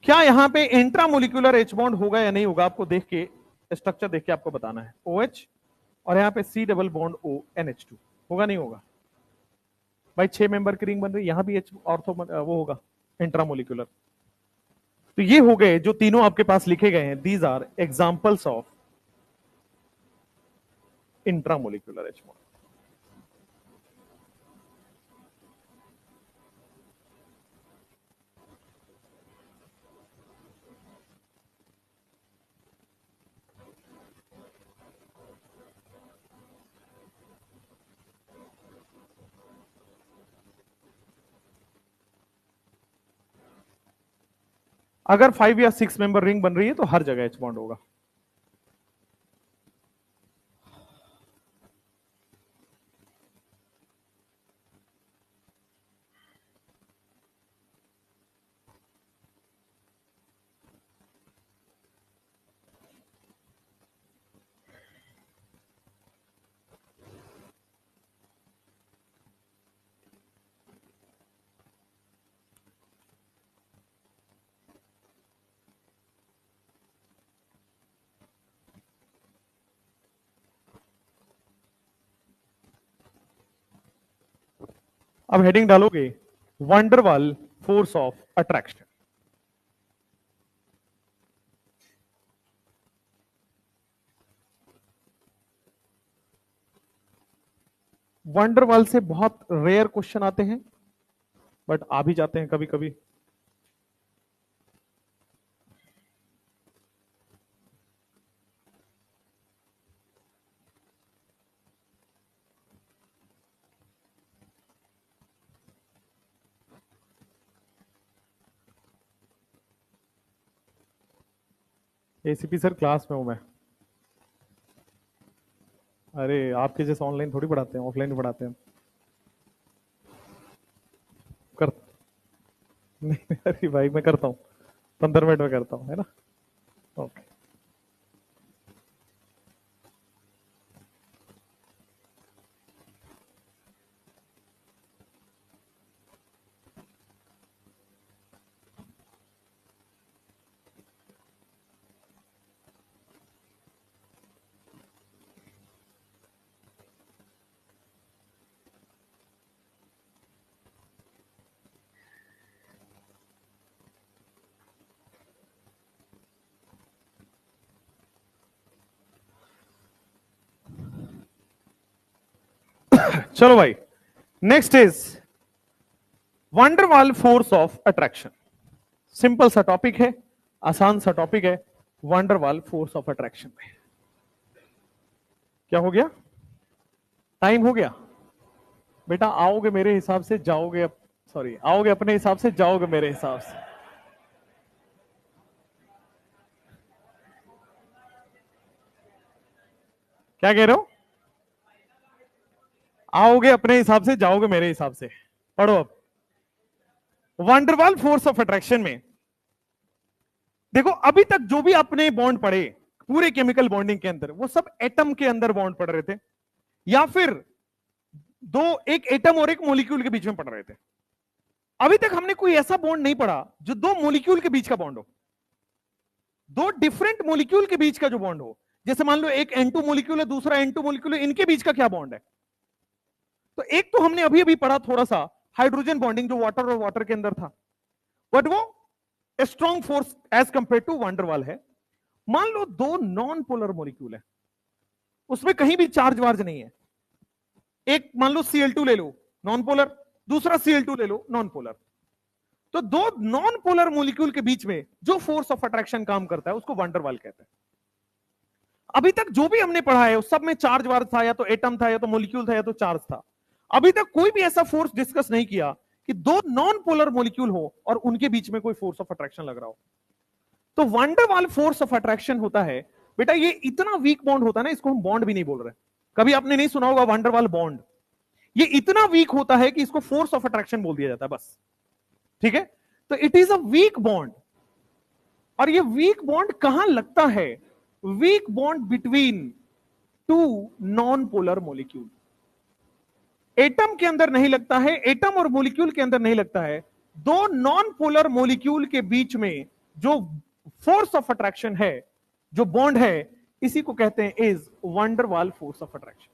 क्या यहां पे इंट्रामोलिकुलर H बॉन्ड होगा या नहीं होगा, आपको देख के, स्ट्रक्चर देख के आपको बताना है। OH और यहां पे C double bond O NH2 होगा नहीं होगा भाई, 6 मेंबर की रिंग बन रही है, यहां भी H ऑर्थो वो होगा इंट्रामोलिकुलर। तो ये हो गए जो तीनों आपके पास लिखे गए हैं, these are examples of intramolecular H bond. अगर 5 या 6 मेंबर रिंग बन रही है तो हर जगह H बॉन्ड होगा। अब हेडिंग डालोगे van der Waals force of attraction. Van der Waals से बहुत रेयर क्वेश्चन आते हैं, बट आ भी जाते हैं कभी कभी। एसीपी सर क्लास में हूं मैं। अरे आपके जैसे ऑनलाइन थोड़ी पढ़ाते हैं, ऑफलाइन पढ़ाते हैं। कर नहीं अरे भाई मैं करता हूँ, 15 मिनट में करता हूँ, है ना। ओके। चलो भाई, next is van der Waals force of attraction. Simple सा टॉपिक है, आसान सा टॉपिक है। वंडरवाल फोर्स ऑफ अट्रैक्शन में क्या हो गया? टाइम हो गया बेटा। आओगे मेरे हिसाब से, जाओगे सॉरी, आओगे अपने हिसाब से, जाओगे मेरे हिसाब से। क्या कह रहे हो? आओगे अपने हिसाब से, जाओगे मेरे हिसाब से। पढ़ो अब। वंडरवाल फोर्स ऑफ अट्रैक्शन में देखो, अभी तक जो भी आपने बॉन्ड पढ़े पूरे केमिकल बॉन्डिंग के अंदर, वो सब एटम के अंदर बॉन्ड पढ़ रहे थे, या फिर एक एटम और एक मॉलिक्यूल के बीच में पढ़ रहे थे। अभी तक हमने कोई ऐसा बॉन्ड नहीं पढ़ा जो दो मॉलिक्यूल के बीच का बॉन्ड हो, दो डिफरेंट मॉलिक्यूल के बीच का जो बॉन्ड हो। जैसे मान लो एक N2 मॉलिक्यूल है, दूसरा N2 मॉलिक्यूल है, इनके बीच का क्या बॉन्ड है? तो एक तो हमने अभी अभी पढ़ा थोड़ा सा, हाइड्रोजन बॉन्डिंग, जो वाटर और वाटर के अंदर था, बट वो strong force as compare to van der Waals है। मान लो दो नॉन पोलर मॉलिक्यूल है, उसमें कहीं भी चार्ज वार्ज नहीं है। एक मान लो Cl2 ले लो, नॉन पोलर, दूसरा Cl2 ले लो, नॉन पोलर। तो दो नॉन पोलर मॉलिक्यूल के बीच में जो फोर्स ऑफ अट्रैक्शन काम करता है उसको वंडरवाल कहते हैं। अभी तक जो भी हमने पढ़ा है उस सब में चार्ज वार्ज था, या तो एटम था, या तो मॉलिक्यूल था, या तो चार्ज था। अभी तक कोई भी ऐसा फोर्स डिस्कस नहीं किया कि दो नॉन पोलर मॉलिक्यूल हो और उनके बीच में कोई फोर्स ऑफ अट्रैक्शन लग रहा हो। तो वंडरवाल फोर्स ऑफ अट्रैक्शन होता है बेटा, ये इतना वीक बॉन्ड होता है ना, इसको हम बॉन्ड भी नहीं बोल रहे। कभी आपने नहीं सुना होगा वंडरवाल बॉन्ड। ये इतना वीक होता है कि इसको फोर्स ऑफ अट्रैक्शन बोल दिया जाता है बस। ठीक है, तो it is a weak bond. और ये वीक बॉन्ड कहां लगता है? Weak bond between two non polar molecule. Atom के अंदर नहीं लगता है, एटम और मॉलिक्यूल के अंदर नहीं लगता है। दो नॉन पोलर मॉलिक्यूल के बीच में जो फोर्स ऑफ अट्रैक्शन है, जो बॉन्ड है, इसी को कहते हैं is van der Waals force of attraction.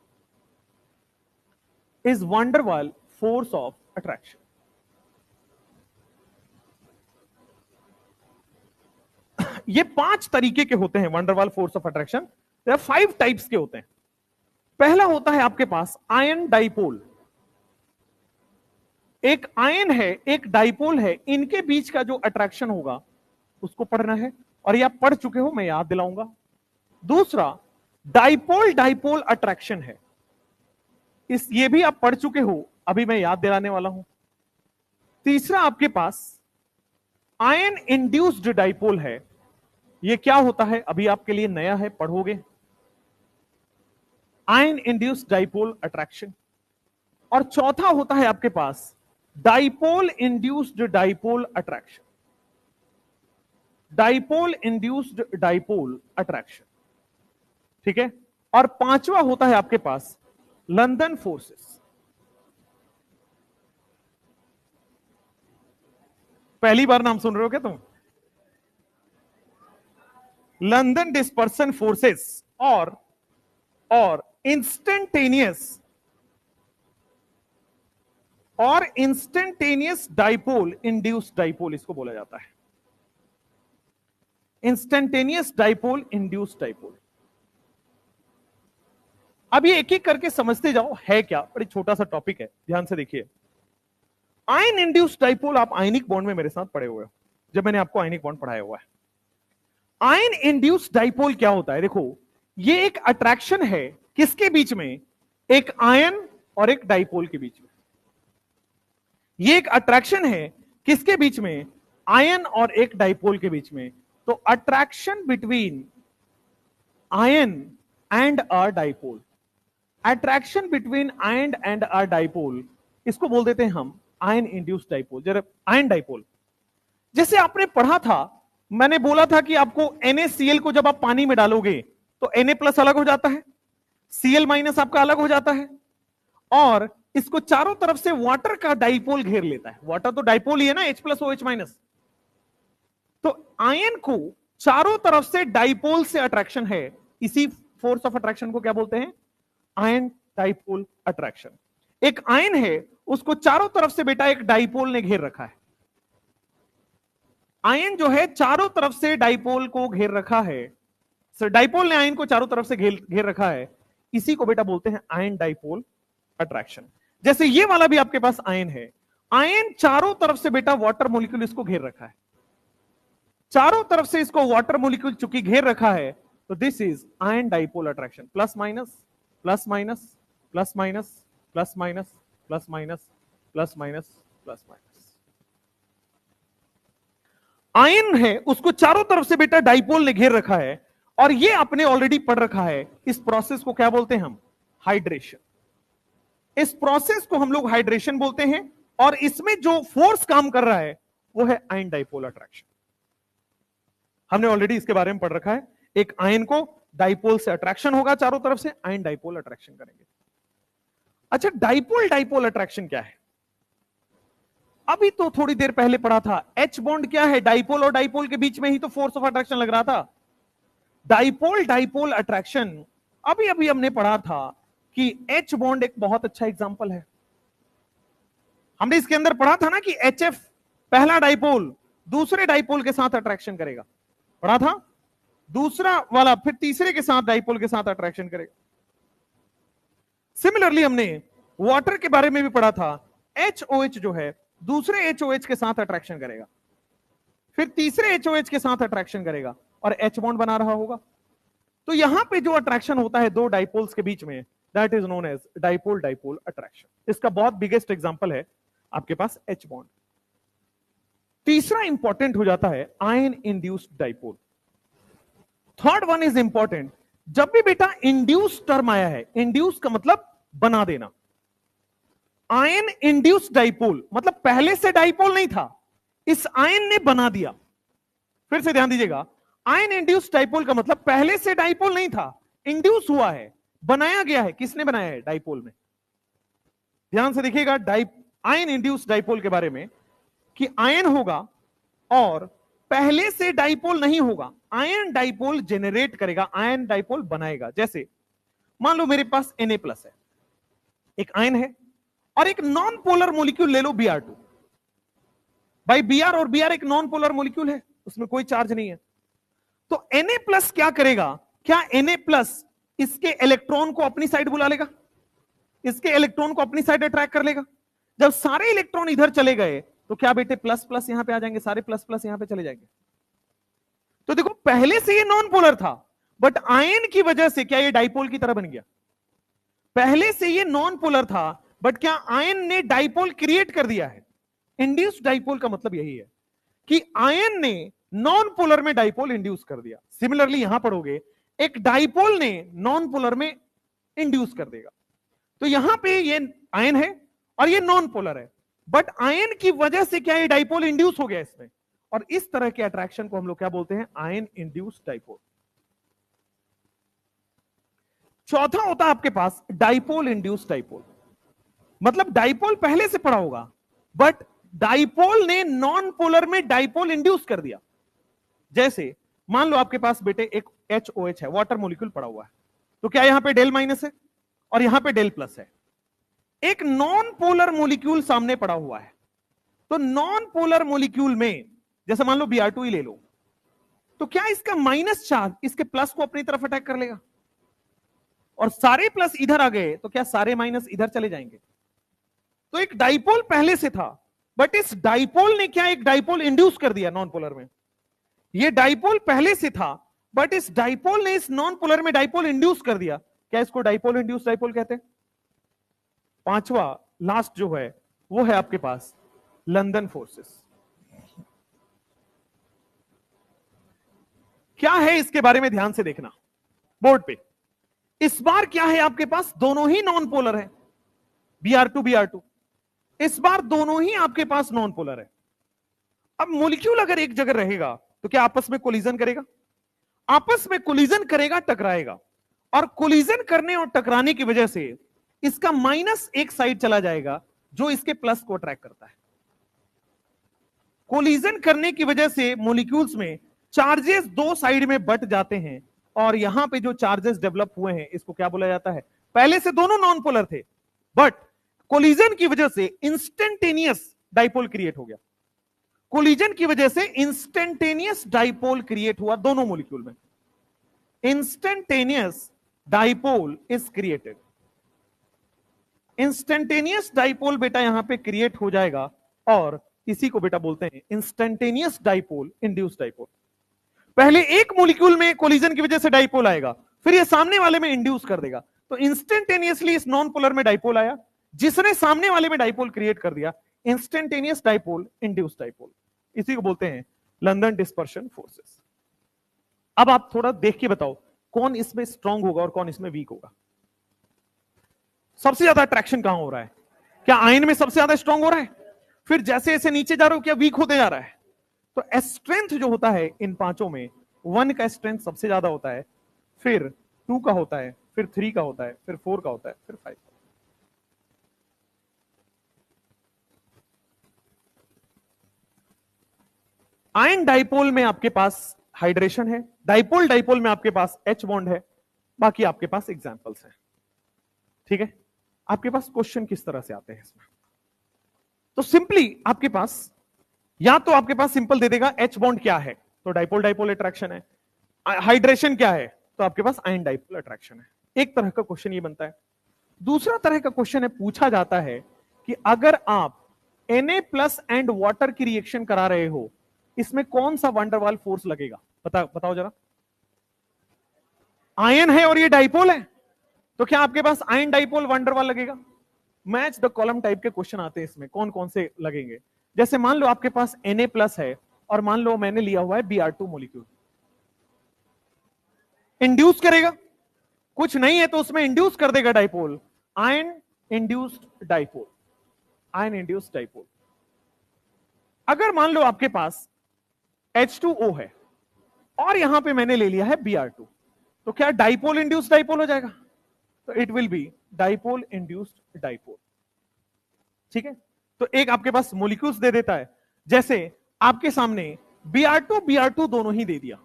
Is van der Waals force of attraction. ये 5 तरीके के होते हैं van der Waals force of attraction. 5 types के होते हैं। पहला होता है आपके पास आयन डाइपोल। एक आयन है, एक डाइपोल है, इनके बीच का जो अट्रैक्शन होगा उसको पढ़ना है, और ये आप पढ़ चुके हो, मैं याद दिलाऊंगा। दूसरा डाइपोल डाइपोल अट्रैक्शन है, ये भी आप पढ़ चुके हो, अभी मैं याद दिलाने वाला हूं। तीसरा आपके पास आयन इंड्यूस्ड डाइपोल है। ये क्या होता है अभी आपके लिए नया है, पढ़ोगे। Ion induced dipole attraction. और चौथा होता है आपके पास dipole induced dipole attraction. Dipole induced dipole attraction, ठीक है। और पांचवा होता है आपके पास लंदन फोर्सेस। पहली बार नाम सुन रहे हो क्या तुम? लंदन डिस्पर्सन फोर्सेस और इंस्टेंटेनियस और इंस्टेंटेनियस डाइपोल इंड्यूस्ड डाइपोल इसको बोला जाता है। Instantaneous dipole induced dipole. अब ये एक एक करके समझते जाओ है क्या, बड़ी छोटा सा टॉपिक है, ध्यान से देखिए। आयन इंड्यूस्ड डाइपोल, आप आयनिक बॉन्ड में मेरे साथ पढ़े हुए हो जब मैंने आपको आयनिक बॉन्ड पढ़ाया हुआ है। आयन इंड्यूस्ड डाइपोल क्या होता है? देखो, ये एक अट्रैक्शन है किसके बीच में? एक आयन और एक डाइपोल के बीच में। ये एक अट्रैक्शन है किसके बीच में? आयन और एक डाइपोल के बीच में। तो attraction between ion and a dipole, attraction between ion and a dipole, इसको बोल देते हैं हम आयन इंड्यूस्ड डाइपोल। जरा आयन डाइपोल, जैसे आपने पढ़ा था, मैंने बोला था कि आपको NaCl को जब आप पानी में डालोगे तो Na+ अलग हो जाता है, Cl- आपका अलग हो जाता है, और इसको चारों तरफ से वाटर का डाइपोल घेर लेता है। वाटर तो डाइपोल ही है ना, H+OH-। तो आयन को चारों तरफ से डाइपोल से अट्रैक्शन है, इसी फोर्स ऑफ अट्रैक्शन को क्या बोलते हैं? Ion dipole attraction. एक आयन है, उसको चारों तरफ से बेटा एक डाइपोल ने घेर रखा है। आयन जो है चारों तरफ से डाइपोल को घेर रखा है, सर डाइपोल ने आयन को चारों तरफ से घेर रखा है, इसी को बेटा बोलते हैं आयन डाइपोल अट्रैक्शन। जैसे ये वाला भी आपके पास आयन है, आयन चारों तरफ से बेटा वाटर मॉलिक्यूल इसको घेर रखा है, चारों तरफ से इसको वाटर मॉलिक्यूल चूंकि घेर रखा है, तो this is ion dipole attraction. Plus minus plus minus plus minus plus minus plus minus plus minus plus minus. Ion है, उसको चारों तरफ से बेटा डाइपोल ने घेर रखा है, और ये आपने ऑलरेडी पढ़ रखा है। इस प्रोसेस को क्या बोलते हैं हम? हाइड्रेशन। इस प्रोसेस को हम लोग हाइड्रेशन बोलते हैं, और इसमें जो फोर्स काम कर रहा है वो है आयन डाइपोल अट्रैक्शन। हमने ऑलरेडी इसके बारे में पढ़ रखा है। एक आयन को डाइपोल से अट्रैक्शन होगा चारों तरफ से, आयन डाइपोल अट्रैक्शन करेंगे। अच्छा, डाइपोल डाइपोल अट्रैक्शन क्या है? अभी तो थोड़ी देर पहले पढ़ा था, H बॉन्ड क्या है? डाइपोल और डाइपोल के बीच में ही तो फोर्स ऑफ अट्रैक्शन लग रहा था। डाइपोल डाइपोल अट्रैक्शन अभी अभी हमने पढ़ा था कि H बॉन्ड एक बहुत अच्छा एग्जांपल है। हमने इसके अंदर पढ़ा था ना कि HF पहला डाइपोल दूसरे डाइपोल के साथ अट्रैक्शन करेगा, पढ़ा था। दूसरा वाला फिर तीसरे के साथ डाइपोल के साथ अट्रैक्शन करेगा। सिमिलरली हमने वाटर के बारे में भी पढ़ा था, HOH जो है दूसरे HOH के साथ अट्रैक्शन करेगा, फिर तीसरे HOH के साथ अट्रैक्शन करेगा और H बॉन्ड बना रहा होगा। तो यहां पे जो अट्रैक्शन होता है दो डाइपोल्स के बीच में, that is known as dipole dipole attraction. इसका बहुत बिगेस्ट एग्जांपल है आपके पास H बॉन्ड। तीसरा इंपॉर्टेंट हो जाता है ion induced dipole. Third one is important. जब भी बेटा इंड्यूस टर्म आया है, इंड्यूस का मतलब बना देना, आयन इंड्यूस्ड डाइपोल मतलब पहले से डाइपोल नहीं था, इस आयन ने बना दिया। फिर से ध्यान दीजिएगा, आयन इंड्यूस्ड डाइपोल का मतलब पहले से डाइपोल नहीं था, इंड्यूस हुआ है, बनाया गया है। किसने बनाया है? डाइपोल में। ध्यान से देखिएगा आयन इंड्यूस्ड डाइपोल के बारे में, कि आयन होगा और पहले से डाइपोल नहीं होगा, आयन डाइपोल जेनरेट करेगा, आयन डाइपोल बनाएगा। जैसे मान लो मेरे पास Na+ है, एक आयन है, और एक नॉन पोलर मॉलिक्यूल ले लो Br2। भाई Br और Br एक नॉन पोलर मॉलिक्यूल है, उसमें कोई चार्ज नहीं है। तो Na+ क्या करेगा? क्या Na+ इसके इलेक्ट्रॉन को अपनी साइड बुला लेगा, इसके इलेक्ट्रॉन को अपनी साइड अट्रैक्ट कर लेगा। जब सारे इलेक्ट्रॉन इधर चले गए तो क्या बेटे प्लस प्लस यहां पे आ जाएंगे, सारे प्लस प्लस यहां पे चले जाएंगे। तो देखो पहले से ये नॉन पोलर था, बट आयन की वजह से क्या ये डाइपोल की तरह बन गया? पहले से ये नॉन पोलर था, बट क्या आयन ने डाइपोल क्रिएट कर दिया है? इंड्यूस्ड डाइपोल का मतलब यही है कि आयन ने नॉन पोलर में डाइपोल इंड्यूस कर दिया। सिमिलरली यहां पढ़ोगे, एक डाइपोल ने नॉन पोलर में इंड्यूस कर देगा। तो यहां पे ये आयन है और ये नॉन पोलर है, बट आयन की वजह से क्या ये डाइपोल इंड्यूस हो गया इसमें, और इस तरह के अट्रैक्शन को हम लोग क्या बोलते हैं? Ion induced dipole. चौथा होता है आपके पास डाइपोल इंड्यूस्ड डाइपोल। मतलब डाइपोल पहले से पड़ा होगा, बट डाइपोल ने नॉन पोलर में डाइपोल इंड्यूस कर दिया। जैसे मान लो आपके पास बेटे एक HOH है, वाटर मॉलिक्यूल पड़ा हुआ है, तो क्या यहां पे डेल माइनस है और यहां पे डेल प्लस है। एक नॉन पोलर मोलिक्यूल सामने पड़ा हुआ है, तो नॉन पोलर मोलिक्यूल में जैसे मान लो Br2 ही ले लो, तो क्या इसका माइनस चार्ज इसके प्लस को अपनी तरफ अटैक कर लेगा, और सारे प्लस इधर आ गए तो क्या सारे माइनस इधर चले जाएंगे। तो एक डाइपोल पहले से था, बट इस डाइपोल ने क्या एक डाइपोल इंड्यूस कर दिया नॉन पोलर में। ये डाइपोल पहले से था, बट इस डाइपोल ने इस नॉन पोलर में डाइपोल इंड्यूस कर दिया। क्या इसको डाइपोल इंड्यूस डाइपोल कहते हैं। पांचवा लास्ट जो है वो है आपके पास लंदन फोर्सेस। क्या है इसके बारे में ध्यान से देखना बोर्ड पे। इस बार क्या है आपके पास, दोनों ही नॉन पोलर है, Br2 इस बार दोनों ही आपके पास नॉन पोलर है। अब मॉलिक्यूल अगर एक जगह रहेगा तो क्या आपस में कोलिजन करेगा, आपस में कोलिजन करेगा, टकराएगा, और कोलिजन करने और टकराने की वजह से इसका माइनस एक साइड चला जाएगा जो इसके प्लस को अट्रैक्ट करता है। कोलिजन करने की वजह से मॉलिक्यूल्स में चार्जेस दो साइड में बट जाते हैं, और यहां पे जो चार्जेस डेवलप हुए हैं इसको क्या बोला जाता है। पहले से दोनों नॉन पोलर थे, बट कोलिजन की वजह से इंस्टेंटेनियस डाइपोल क्रिएट हो गया। कोलिजन की वजह से इंस्टेंटेनियस डाइपोल क्रिएट हुआ दोनों मॉलिक्यूल में। Instantaneous dipole is created. Instantaneous dipole बेटा यहां पे क्रिएट हो जाएगा, और इसी को बेटा बोलते हैं इंस्टेंटेनियस डाइपोल इंड्यूस्ड डाइपोल। पहले एक मॉलिक्यूल में कोलिजन की वजह से डाइपोल आएगा, फिर ये सामने वाले में इंड्यूस कर देगा, तो इंस्टेंटेनियसली इस नॉन पोलर में डाइपोल आया जिसने सामने वाले में डाइपोल क्रिएट कर दिया। इंस्टेंटेनियस डाइपोल इंड्यूस्ड डाइपोल, इसी को बोलते हैं लंदन डिस्पर्शन फोर्सेस। अब आप थोड़ा देख के बताओ कौन इसमें स्ट्रांग होगा और कौन इसमें वीक होगा। सबसे ज्यादा अट्रैक्शन कहां हो रहा है, क्या आयन में सबसे ज्यादा स्ट्रांग हो रहा है, फिर जैसे जैसे नीचे जा रहे हो क्या वीक होते जा रहा है। तो स्ट्रेंथ जो होता है इन पांचों में, 1 का स्ट्रेंथ सबसे ज्यादा होता है, फिर 2 का होता है, फिर 3 का होता है, फिर 4 का होता है, फिर 5 का। आयन डाइपोल में आपके पास हाइड्रेशन है, डाइपोल डाइपोल में आपके पास H बॉन्ड है, बाकी आपके पास एग्जांपल्स हैं। ठीक है, आपके पास क्वेश्चन किस तरह से आते हैं इसमें, तो सिंपली आपके पास या तो आपके पास सिंपल दे देगा H बॉन्ड क्या है, तो डाइपोल डाइपोल अट्रैक्शन है। हाइड्रेशन क्या है, तो आपके पास आयन डाइपोल अट्रैक्शन है। एक तरह का क्वेश्चन ये बनता है। दूसरा तरह का क्वेश्चन है, पूछा जाता है कि अगर आप Na+ एंड वाटर की रिएक्शन करा रहे हो, इसमें कौन सा वंडरवाल फोर्स लगेगा, बताओ जरा। आयन है और ये डाइपोल है, तो क्या आपके पास आयन डाइपोल वंडरवाल लगेगा। मैच द कॉलम टाइप के क्वेश्चन आते हैं इसमें, कौन कौन से लगेंगे। जैसे मान लो आपके पास Na+ है और मान लो मैंने लिया हुआ है Br2 मॉलिक्यूल, इंड्यूस करेगा, कुछ नहीं है तो उसमें इंड्यूस कर देगा dipole, ion induced dipole, ion induced dipole. अगर मान लो आपके पास H2O है और यहां पे मैंने ले लिया है Br2, तो क्या डाइपोल इंड्यूस्ड डाइपोल हो जाएगा, तो it will be dipole induced dipole. ठीक है, तो एक आपके पास मॉलिक्यूल्स दे देता है, जैसे आपके सामने Br2 दोनों ही दे दिया,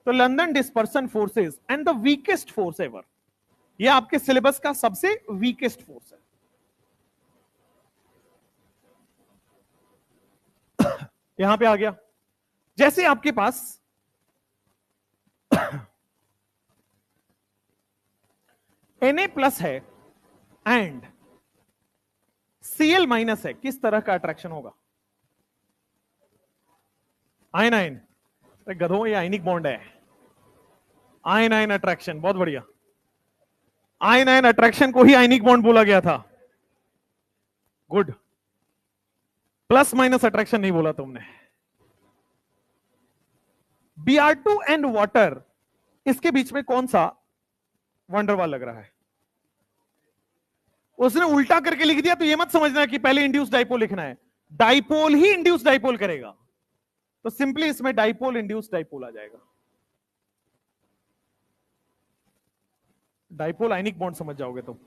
तो London dispersion forces and the weakest force ever, यह आपके सिलेबस का सबसे वीकेस्ट फोर्स है। यहां पे आ गया, जैसे आपके पास Na+ है एंड Cl- है, किस तरह का अट्रैक्शन होगा, आयन आयन, गधों ये आयनिक बॉन्ड है, आयन आयन अट्रैक्शन, बहुत बढ़िया। आयन आयन अट्रैक्शन को ही आयनिक बॉन्ड बोला गया था, गुड। प्लस- अट्रैक्शन नहीं बोला तुमने। Br2 एंड वाटर, इसके बीच में कौन सा वंडरवाल लग रहा है। उसने उल्टा करके लिख दिया, तो ये मत समझना कि पहले इंड्यूस डाइपोल लिखना है, डाइपोल ही इंड्यूस डाइपोल करेगा, तो सिंपली इसमें डाइपोल इंड्यूस डाइपोल आ जाएगा। डाइपोल आयनिक बॉन्ड समझ जाओगे तो।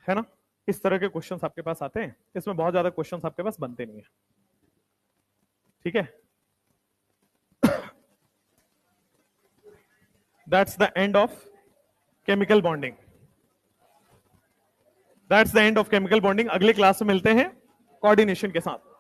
है ना, इस तरह के क्वेश्चंस आपके पास आते हैं, इसमें बहुत ज्यादा क्वेश्चंस आपके पास बनते नहीं है। ठीक है, that's the end of chemical bonding. That's the end of chemical bonding. अगले क्लास में मिलते हैं कोऑर्डिनेशन के साथ।